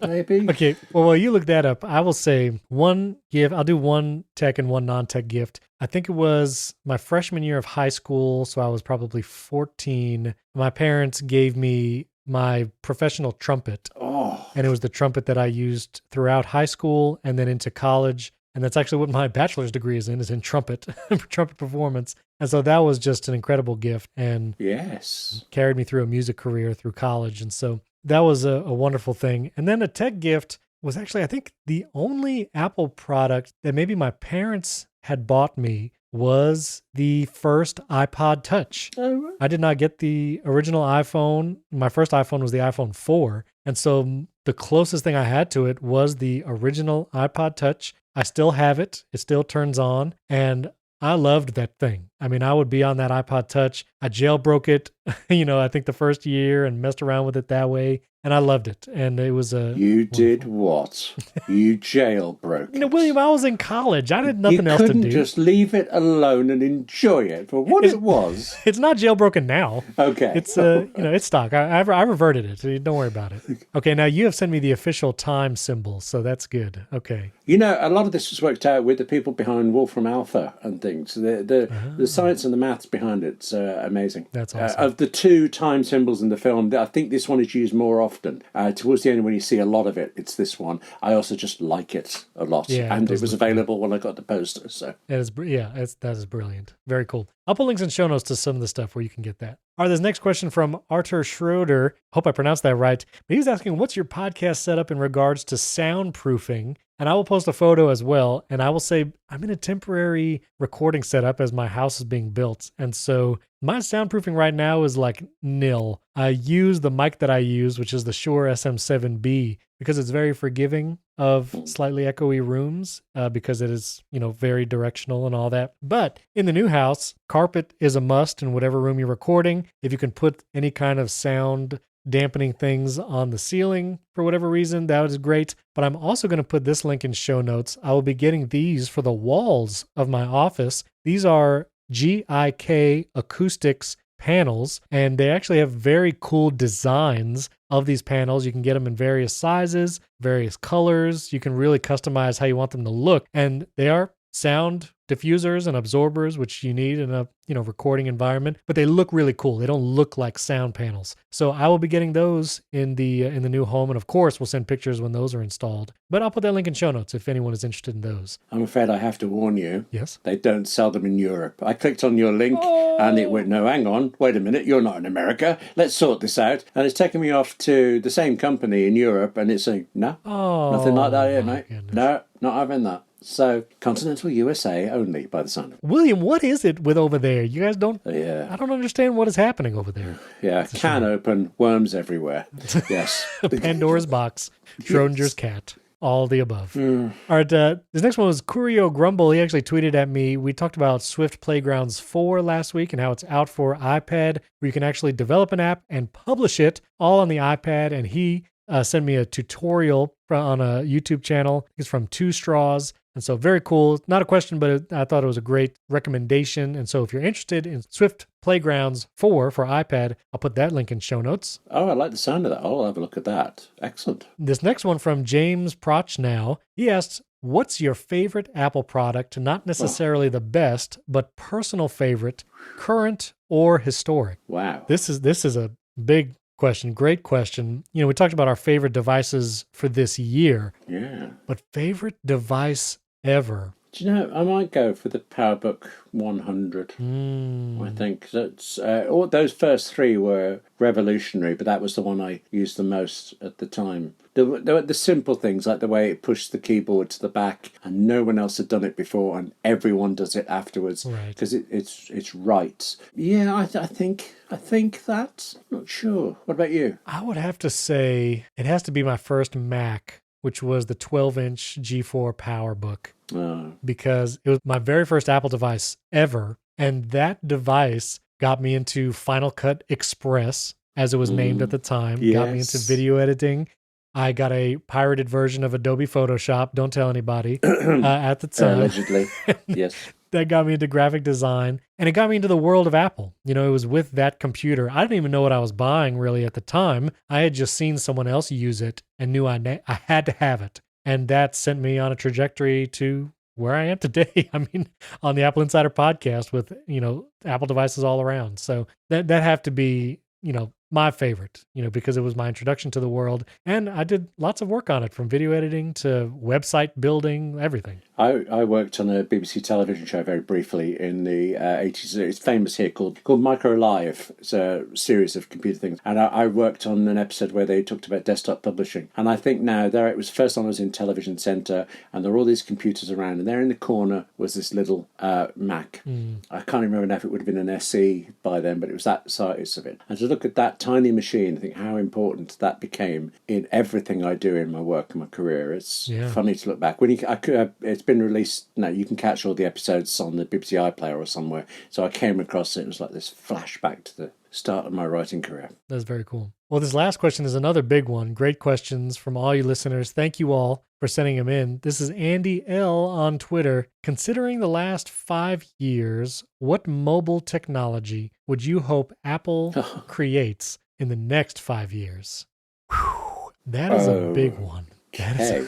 Maybe. Okay, well, while you look that up, I will say one gift. I'll do one tech and one non-tech gift. I think it was my freshman year of high school, so I was probably 14. My parents gave me my professional trumpet. Oh. And it was the trumpet that I used throughout high school and then into college. And that's actually what my bachelor's degree is in trumpet, trumpet performance. And so that was just an incredible gift and yes, carried me through a music career through college. And so that was a wonderful thing. And then a tech gift was actually, I think, the only Apple product that maybe my parents had bought me was the first iPod Touch. Oh, right. I did not get the original iPhone. My first iPhone was the iPhone 4. And so the closest thing I had to it was the original iPod Touch. I still have it. It still turns on. And I loved that thing. I mean, I would be on that iPod Touch. I jailbroke it, I think the first year and messed around with it that way. And I loved it. And it was a... You did what? You jailbroke it. William, I was in college. I had nothing else to do. You couldn't just leave it alone and enjoy it for what it was. It's not jailbroken now. Okay. It's, it's stock. I reverted it. Don't worry about it. Okay, now you have sent me the official time symbol, so that's good. Okay. A lot of this was worked out with the people behind Wolfram Alpha and things. The science and the maths behind it's amazing. That's awesome. Of the two time symbols in the film, I think this one is used more often. Towards the end, when you see a lot of it, it's this one. I also just like it a lot. Yeah, and it was available when I got the poster. So that is brilliant. Very cool. I'll put links in show notes to some of the stuff where you can get that. All right, this next question from Arthur Schroeder. Hope I pronounced that right. But he was asking, what's your podcast setup in regards to soundproofing? And I will post a photo as well. And I will say I'm in a temporary recording setup as my house is being built. And so my soundproofing right now is like nil. I use the mic that I use, which is the Shure SM7B, because it's very forgiving of slightly echoey rooms because it is, very directional and all that. But in the new house, carpet is a must in whatever room you're recording. If you can put any kind of sound dampening things on the ceiling for whatever reason, that is great. But I'm also going to put this link in show notes. I will be getting these for the walls of my office. These are GIK Acoustics panels, and they actually have very cool designs of these panels. You can get them in various sizes, various colors. You can really customize how you want them to look, and they are sound diffusers and absorbers, which you need in a recording environment, but they look really cool. They don't look like sound panels. So I will be getting those in the new home, and of course we'll send pictures when those are installed. But I'll put that link in show notes if anyone is interested in those. I'm afraid I have to warn you. Yes? They don't sell them in Europe. I clicked on your link and it went, no, hang on, wait a minute, you're not in America. Let's sort this out. And it's taken me off to the same company in Europe, and it's saying, no, nothing like that here, mate. Goodness. No, not having that. So, continental USA only, by the sound of it. William, what is it with over there? You guys don't... Yeah. I don't understand what is happening over there. Yeah, can open, worms everywhere. Yes. Pandora's box, Schrodinger's cat, all the above. All right, this next one was Curio Grumble. He actually tweeted at me. We talked about Swift Playgrounds 4 last week and how it's out for iPad, where you can actually develop an app and publish it all on the iPad. And he sent me a tutorial on a YouTube channel. It's from Two Straws. And so very cool. Not a question, but I thought it was a great recommendation. And so if you're interested in Swift Playgrounds 4 for iPad, I'll put that link in show notes. Oh, I like the sound of that. I'll have a look at that. Excellent. This next one from James Prochnow. He asks, what's your favorite Apple product? Not necessarily the best, but personal favorite, current or historic? Wow. This is a big question. Great question. We talked about our favorite devices for this year. Yeah. But favorite device ever? Do you know, I might go for the PowerBook 100. I Mm. think that's all those first three were revolutionary, but that was the one I used the most at the time. The simple things like the way it pushed the keyboard to the back, and no one else had done it before, and everyone does it afterwards Right. because it's right. Yeah, I think that. Not sure. What about you? I would have to say it has to be my first Mac, which was the 12-inch G4 PowerBook, Oh, because it was my very first Apple device ever. And that device got me into Final Cut Express, as it was named at the time, got me into yes. video editing. I got a pirated version of Adobe Photoshop, don't tell anybody, at the time. Allegedly, yes. That got me into graphic design, and it got me into the world of Apple. You know, it was with that computer. I didn't even know what I was buying really at the time. I had just seen someone else use it and knew I had to have it. And that sent me on a trajectory to where I am today. I mean, on the Apple Insider podcast with, Apple devices all around. So that have to be, my favorite, because it was my introduction to the world. And I did lots of work on it, from video editing to website building, everything. I worked on a BBC television show very briefly in the 80s. It's famous here called Micro Live. It's a series of computer things. And I worked on an episode where they talked about desktop publishing. And I think now, there it was the first time I was in Television Centre, and there were all these computers around, and there in the corner was this little Mac. I can't remember now if it would have been an SE by then, but it was that size of it. And to look at that tiny machine, I think how important that became in everything I do in my work and my career. It's funny to look back. It's been released now. You can catch all the episodes on the BBC iPlayer or somewhere. So I came across it. It was like this flashback to the start of my writing career. That's very cool. Well, this last question is another big one. Great questions from all you listeners. Thank you all for sending them in. This is Andy L. on Twitter. Considering the last 5 years, what mobile technology would you hope Apple creates in the next 5 years? Whew, that is a big one. Okay.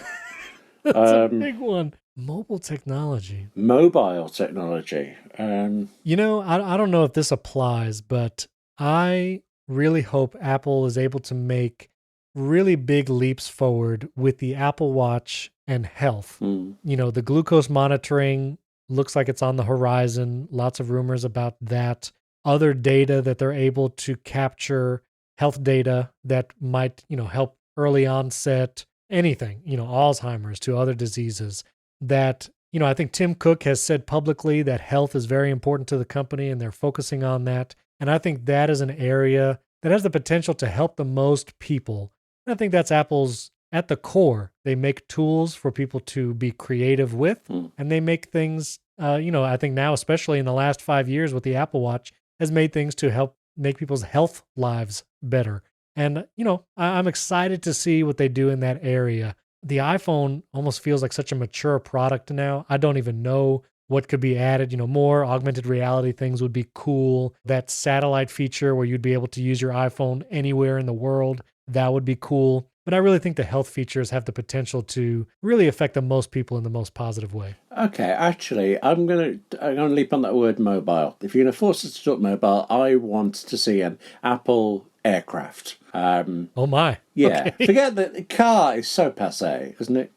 That's a big one. Mobile technology. Mobile technology. I don't know if this applies, but I really hope Apple is able to make really big leaps forward with the Apple Watch and health. The glucose monitoring looks like it's on the horizon. Lots of rumors about that. Other data that they're able to capture, health data that might, help early onset, anything, Alzheimer's to other diseases. That, I think Tim Cook has said publicly that health is very important to the company, and they're focusing on that. And I think that is an area that has the potential to help the most people. And I think that's Apple's at the core. They make tools for people to be creative with, and they make things, I think now, especially in the last 5 years with the Apple Watch, has made things to help make people's health lives better. And, I'm excited to see what they do in that area. The iPhone almost feels like such a mature product now. I don't even know what could be added. More augmented reality things would be cool. That satellite feature where you'd be able to use your iPhone anywhere in the world, that would be cool. But I really think the health features have the potential to really affect the most people in the most positive way. Okay, actually, I'm gonna leap on that word mobile. If you're gonna force us to talk mobile, I want to see an Apple aircraft. Oh my! Yeah, Okay. forget that the car is so passé, isn't it?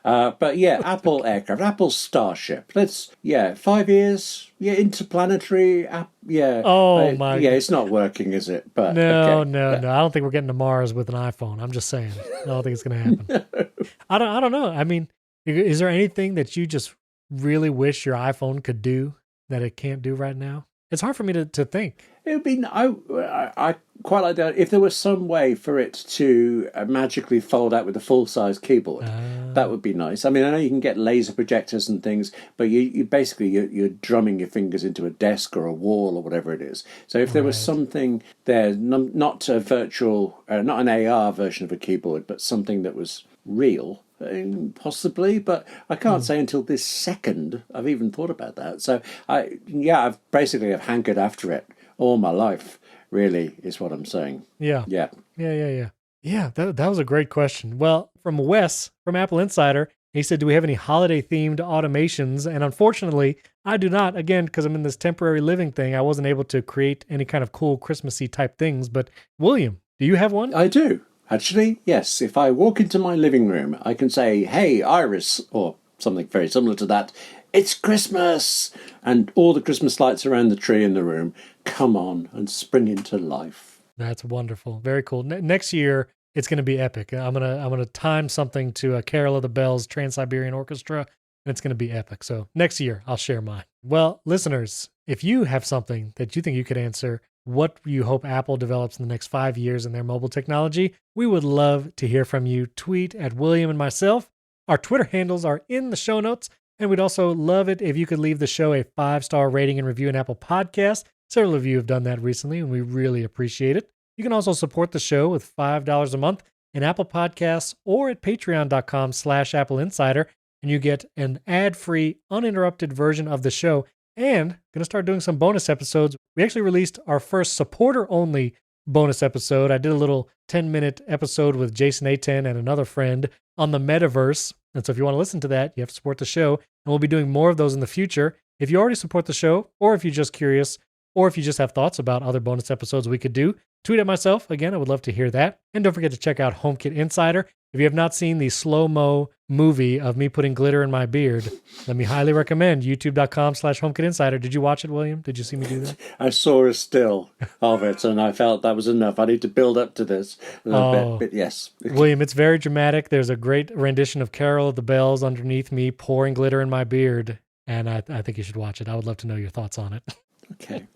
But yeah, Apple aircraft, Apple Starship. 5 years. Yeah, interplanetary. Oh my! Yeah, it's not working, is it? But No. okay. I don't think we're getting to Mars with an iPhone. I'm just saying. I don't think it's going to happen. I don't know. I mean, is there anything that you just really wish your iPhone could do that it can't do right now? It's hard for me to think. It would be. I quite like that if there was some way for it to magically fold out with a full-size keyboard. That would be nice. I mean, I know you can get laser projectors and things, but you basically you're drumming your fingers into a desk or a wall or whatever it is. So if there was something there, not a virtual, not an AR version of a keyboard, but something that was real. Possibly, but I can't say until this second I've even thought about that. So I've hankered after it all my life, really, is what I'm saying. Yeah. Yeah, that was a great question. Well, from Wes from Apple Insider, he said, do we have any holiday-themed automations? And unfortunately, I do not. Again, because I'm in this temporary living thing, I wasn't able to create any kind of cool Christmassy type things. But William, do you have one? I do. Actually, yes. If I walk into my living room, I can say, hey, Iris, or something very similar to that. It's Christmas! And all the Christmas lights around the tree in the room come on and spring into life. That's wonderful. Very cool. Next year, it's going to be epic. I'm gonna time something to a Carol of the Bells Trans-Siberian Orchestra, and it's going to be epic. So next year, I'll share mine. Well, listeners, if you have something that you think you could answer, what you hope Apple develops in the next 5 years in their mobile technology, we would love to hear from you. Tweet at William and myself. Our Twitter handles are in the show notes, and we'd also love it if you could leave the show a 5-star rating and review in Apple Podcasts. Several of you have done that recently, and we really appreciate it. You can also support the show with $5 a month in Apple Podcasts or at patreon.com/AppleInsider, and you get an ad-free, uninterrupted version of the show, and going to start doing some bonus episodes. We actually released our first supporter-only bonus episode. I did a little 10-minute episode with Jason Aten and another friend on the metaverse, and so if you want to listen to that, you have to support the show, and we'll be doing more of those in the future. If you already support the show, or if you're just curious, or if you just have thoughts about other bonus episodes we could do, tweet at myself. Again, I would love to hear that. And don't forget to check out HomeKit Insider. If you have not seen the slow-mo movie of me putting glitter in my beard, let me highly recommend youtube.com/HomeKitInsider. Did you watch it, William? Did you see me do that? I saw a still of it, and I felt that was enough. I need to build up to this a little bit, but yes. William, it's very dramatic. There's a great rendition of Carol of the Bells underneath me pouring glitter in my beard, and I think you should watch it. I would love to know your thoughts on it. Okay.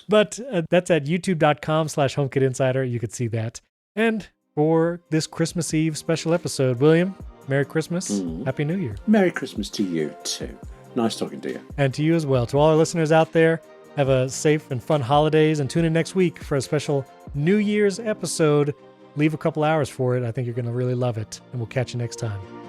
But that's at youtube.com/HomeKitInsider. You could see that. And for this Christmas Eve special episode, William, Merry Christmas. Happy New Year. Merry Christmas to you too. Nice talking to you. And to you as well. To all our listeners out there, have a safe and fun holidays, and tune in next week for a special New Year's episode. Leave a couple hours for it. I think you're going to really love it. And we'll catch you next time.